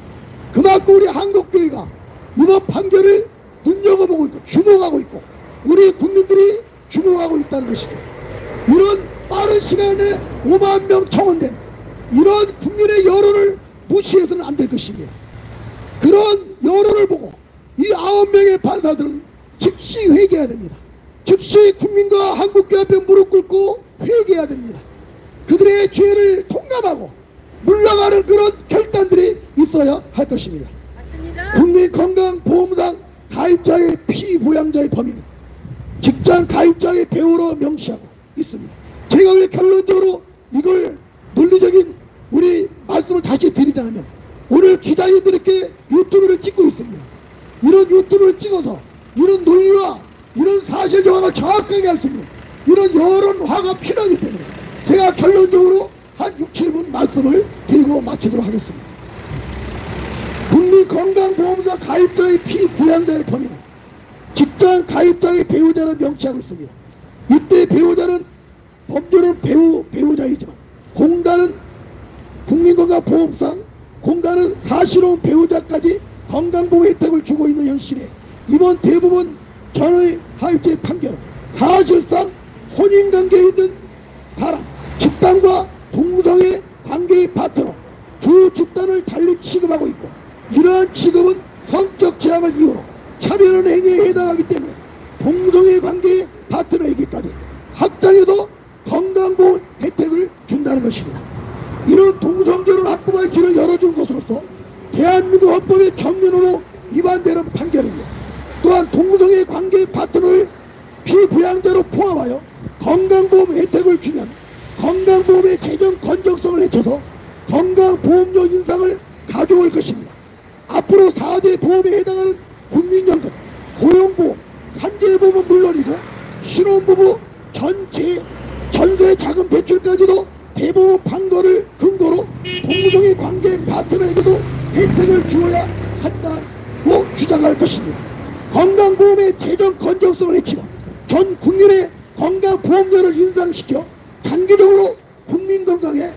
그만큼 우리 한국교회가 이번 판결을 눈여겨보고 있고 주목하고 있고 우리 국민들이 주목하고 있다는 것이죠. 이런 빠른 시간에 5만 명 청원된 이런 국민의 여론을 무시해서는 안 될 것입니다. 그런 여론을 보고 이 9명의 판사들은 즉시 회개해야 됩니다. 즉시 국민과 한국교회 앞에 무릎 꿇고 회개해야 됩니다. 그들의 죄를 통감하고 물러가는 그런 결단들이 있어야 할 것입니다. 맞습니다. 국민건강보험상 가입자의 피부양자의 범위는 직장 가입자의 배우로 명시하고 있습니다. 제가 왜 결론적으로 이걸 논리적인 우리 말씀을 다시 드리자면 오늘 기자님들께 유튜브를 찍고 있습니다. 이런 유튜브를 찍어서 이런 논리와 이런 사실 정확을 정확하게 할 수 있는 이런 여론화가 필요하기 때문에 제가 결론적으로 한 6, 7분 말씀을 드리고 마치도록 하겠습니다. 국민건강보험사 가입자의 피부양자의 범위는 직장 가입자의 배우자를 명시하고 있습니다. 이때 배우자는 법률은 배우자이지만 공단은 국민건강보험상 공단은 사실혼 배우자까지 건강보험 혜택을 주고 있는 현실에 이번 대부분 결혼 하입자의 판결은 사실상 혼인관계에 있는 사람, 집단과 동성의 관계의 파트너 두 집단을 달리 취급하고 있고 이러한 취급은 성적 제약을 이유로 차별하는 행위에 해당하기 때문에 동성애 관계의 파트너에게까지 확장해서 건강보험 혜택을 준다는 것입니다. 이런 동성결혼 합법화의 길을 열어준 것으로서 대한민국 헌법의 정면으로 위반되는 판결입니다. 또한 동성애 관계의 파트너를 피부양자로 포함하여 건강보험 혜택을 주면 건강보험의 재정 건정성을 해쳐서 건강보험료 인상을 가져올 것입니다. 앞으로 4대 보험에 해당하는 국민연금, 고용보험, 산재보험은 물론이고 신혼부부 전세 자금 대출까지도 대보험 판결을 근거로 동성애 관계 파트너에게도 혜택을 주어야 한다고 주장할 것입니다. 건강보험의 재정 건정성을 해치고 전 국민의 건강보험료를 인상시켜 단기적으로 국민건강에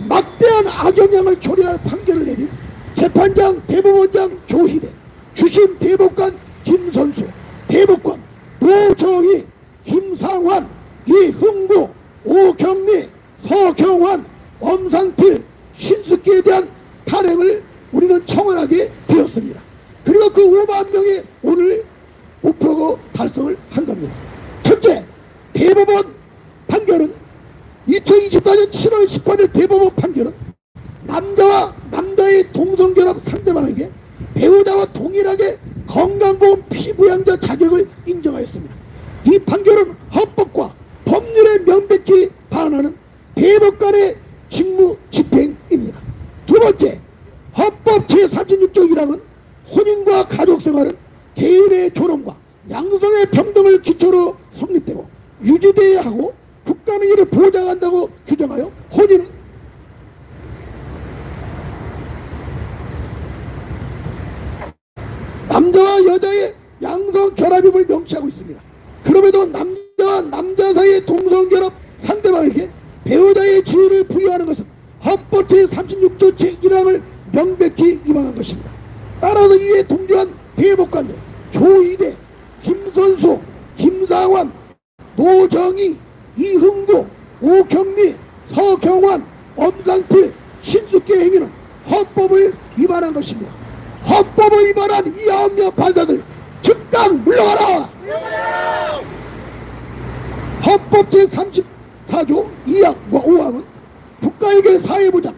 막대한 악영향을 초래할 판결을 내린 재판장 대법원장 조희대, 주심 대법관 김선수, 대법관 노정희, 김상환, 이흥구, 오경미, 서경환, 엄상필, 신숙기에 대한 탄핵을 우리는 청원하게 되었습니다. 그리고 그 5만 명이 오늘 목표고 달성을 한 겁니다. 첫째, 대법원 판결은 2024년 7월 18일 대법원 판결은 남자와 남자의 동성결합 상대방에게 배우자와 동일하게 건강보험 피부양자 자격을 인정하였습니다. 이 판결은 헌법과 법률에 명백히 반하는 대법관의 직무 집행입니다. 두 번째, 헌법 제36조 1항은 혼인과 가족생활은 개인의 존엄과 양성의 평등을 기초로 성립되고 유지되어야 하고 국가는 이를 보장한다고 규정하여 혼인은 남자와 여자의 양성 결합임을 명시하고 있습니다. 그럼에도 남자와 남자 사이의 동성결합 상대방에게 배우자의 지위를 부여하는 것은 헌법 제36조 제1항을 명백히 위반한 것입니다. 따라서 이에 동조한 대법관들 조희대, 김선수, 김상환, 노정희, 이흥구, 오경미, 서경환, 엄상필, 신숙기의 행위는 헌법을 위반한 것입니다. 헌법을 위반한 이 9명 판사들 즉각 물러가라! 헌법 제34조 2항과 5항은 국가에게 사회보장,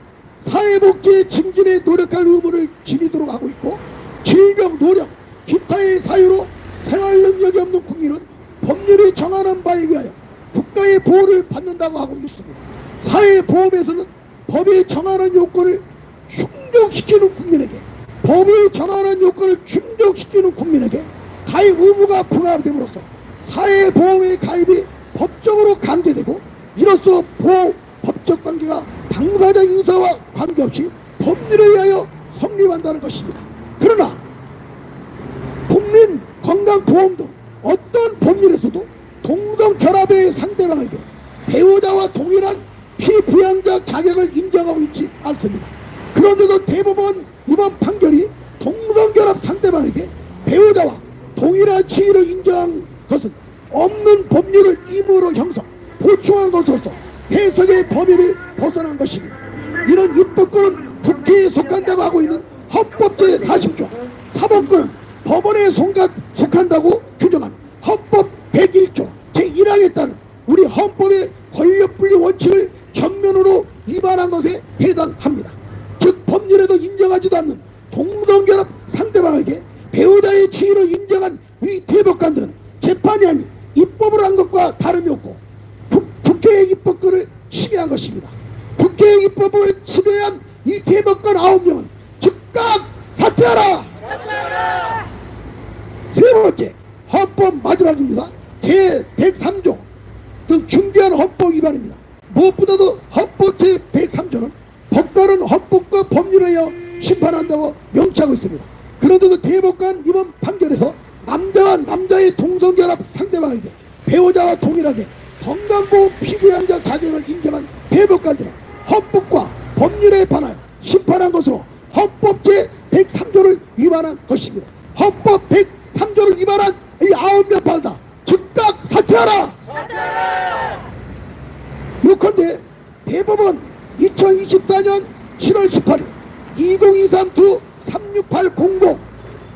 사회복지의 증진에 노력할 의무를 지니도록 하고 있고 질병, 노령, 기타의 사유로 생활 능력이 없는 국민은 법률이 정하는 바에 의하여 국가의 보호를 받는다고 하고 있습니다. 사회보험에서는 법이 정하는 요건을 충족시키는 국민에게, 법이 정하는 요건을 충족시키는 국민에게 가입 의무가 부과됨으로써 사회보험의 가입이 법적으로 강제되고, 이로써 보호 법적 관계가 당사자 의사와 관계없이 법률에 의하여 성립한다는 것입니다. 그러나 국민 건강보험 등 어떤 법률에서도 동성결합의 상대방에게 배우자와 동일한 피부양자 자격을 인정하고 있지 않습니다. 그런데도 대법원 이번 판결이 동성결합 상대방에게 배우자와 동일한 지위를 인정한 것은 없는 법률을 임의로 형성, 보충한 것으로서 해석의 범위를 벗어난 것입니다. 이런 입법권은 국회에 속한다고 하고 있는 헌법 제40조, 사법권은 법원에 속한다고 규정한 헌법 101조 제1항에 따른 우리 헌법의 권력분리 원칙을 전면으로 위반한 것에 해당합니다. 즉 법률에도 인정하지도 않는 동성결합 상대방에게 배우자의 지위를 인정한 위 대법관들은 재판이 아닌 입법을 한 것과 다름이 없고 국회의 입법권을 침해한 것입니다. 국회의 입법을 침해한 이 대법관 9명은 즉각 사퇴하라! 세 번째, 헌법 마지막입니다. 제103조 등 중대한 헌법 위반입니다. 무엇보다도 헌법 제103조는 법관은 헌법과 법률에 의해 심판한다고 명시하고 있습니다. 그런데도 대법관 이번 판결에서 남자와 남자의 동성결합 상대방에게 배우자와 동일하게 건강보험 피부양자 자격을 인정한 대법관들은 헌법과 법률에 반하여 심판한 것으로 헌법 제103조를 위반한 것입니다. 헌법 103조를 위반한 이 9명 판사 즉각 사퇴하라! 요컨대 대법원 2024년 7월 18일 2023-36800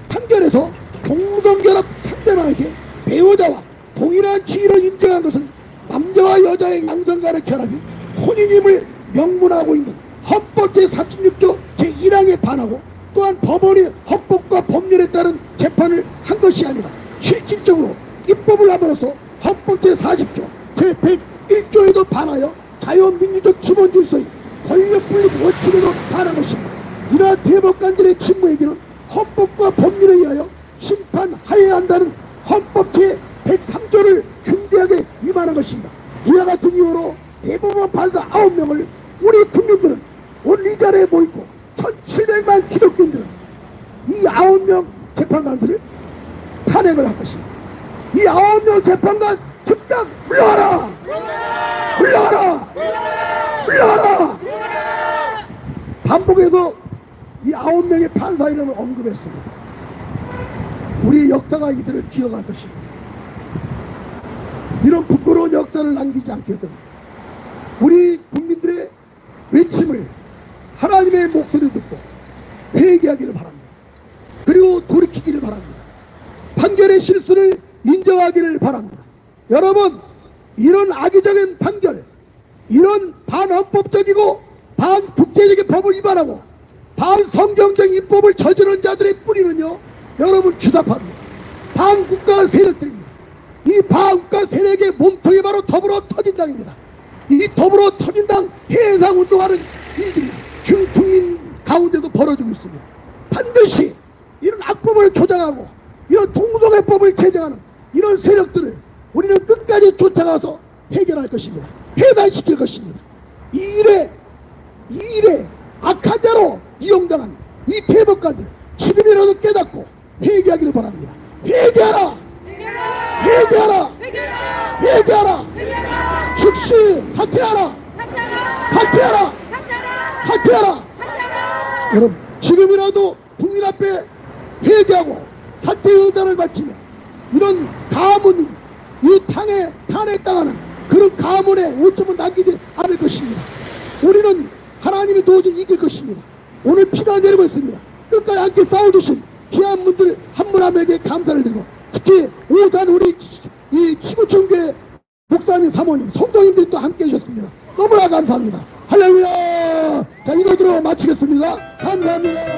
판결에서 동성결합 상대방에게 배우자와 동일한 지위를 인정한 것은 남자와 여자의 양성 간의 결합이 혼인임을 명문하고 있는 헌법 제46조 제1항에 반하고, 또한 법원이 헌법과 법률에 따른 재판을 한 것이 아니라 실질적으로 입법을 함으로써 헌법 제40조 제101조에도 반하여 자유민주적 기본질서의 권력분립 원칙에도 반한 것입니다. 이러한 대법관들의 직무에게는 헌법과 법률에 의하여 심판하여야 한다는 헌법 제103조를 중대하게 위반한 것입니다. 이와 같은 이유로 대법원 판사 9명을 우리 국민들은 오늘 이 자리에 모이고 1700만 기독교인들은 이 9명 재판관들을 탄핵을 한 것입니다. 이 9명 재판관 즉각 물러가라! 물러가라! 물러가라! 반복해서 이 9명의 판사 이름을 언급했습니다. 우리 역사가 이들을 기억할 것입니다. 이런 부끄러운 역사를 남기지 않게 해서 우리 국민들의 외침을, 하나님의 목소리를 듣고 회개하기를 바랍니다. 그리고 돌이키기를 바랍니다. 판결의 실수를 인정하기를 바랍니다. 여러분, 이런 악의적인 판결, 이런 반헌법적이고 반국제적인 법을 위반하고 반성경적 입법을 저지른 자들의 뿌리는요, 여러분 주사파입니다. 반국가 세력들입니다. 이 반국가 세력의 몸통이 바로 더불어 터진당입니다. 이 더불어 터진당 해상운동하는 일들이 중국민 가운데도 벌어지고 있습니다. 반드시 이런 악법을 조장하고 이런 동성애법을 제정하는 이런 세력들을 우리는 끝까지 쫓아가서 해결할 것입니다. 해단시킬 것입니다. 이 일에 악한 자로 이용당한 이 대법관들 지금이라도 깨닫고 회개하기를 바랍니다. 회개하라! 회개하라! 회개하라! 즉시 사퇴하라! 사퇴하라! 사퇴하라! 여러분, 지금이라도 국민 앞에 회개하고 사퇴 의단을 밝히며 이런 가문이 이 탄핵당하는 그런 가문에 오점을 남기지 않을 것입니다. 우리는 하나님이 도저히 이길 것입니다. 오늘 피가 내리고 있습니다. 끝까지 함께 싸워주신 귀한 분들 한 분 한 분에게 감사를 드리고, 특히 오산 우리 이 지구촌교회 목사님, 사모님, 성도님들이 또 함께 해주셨습니다. 너무나 감사합니다. 할렐루야! 자, 이것으로 마치겠습니다. 감사합니다.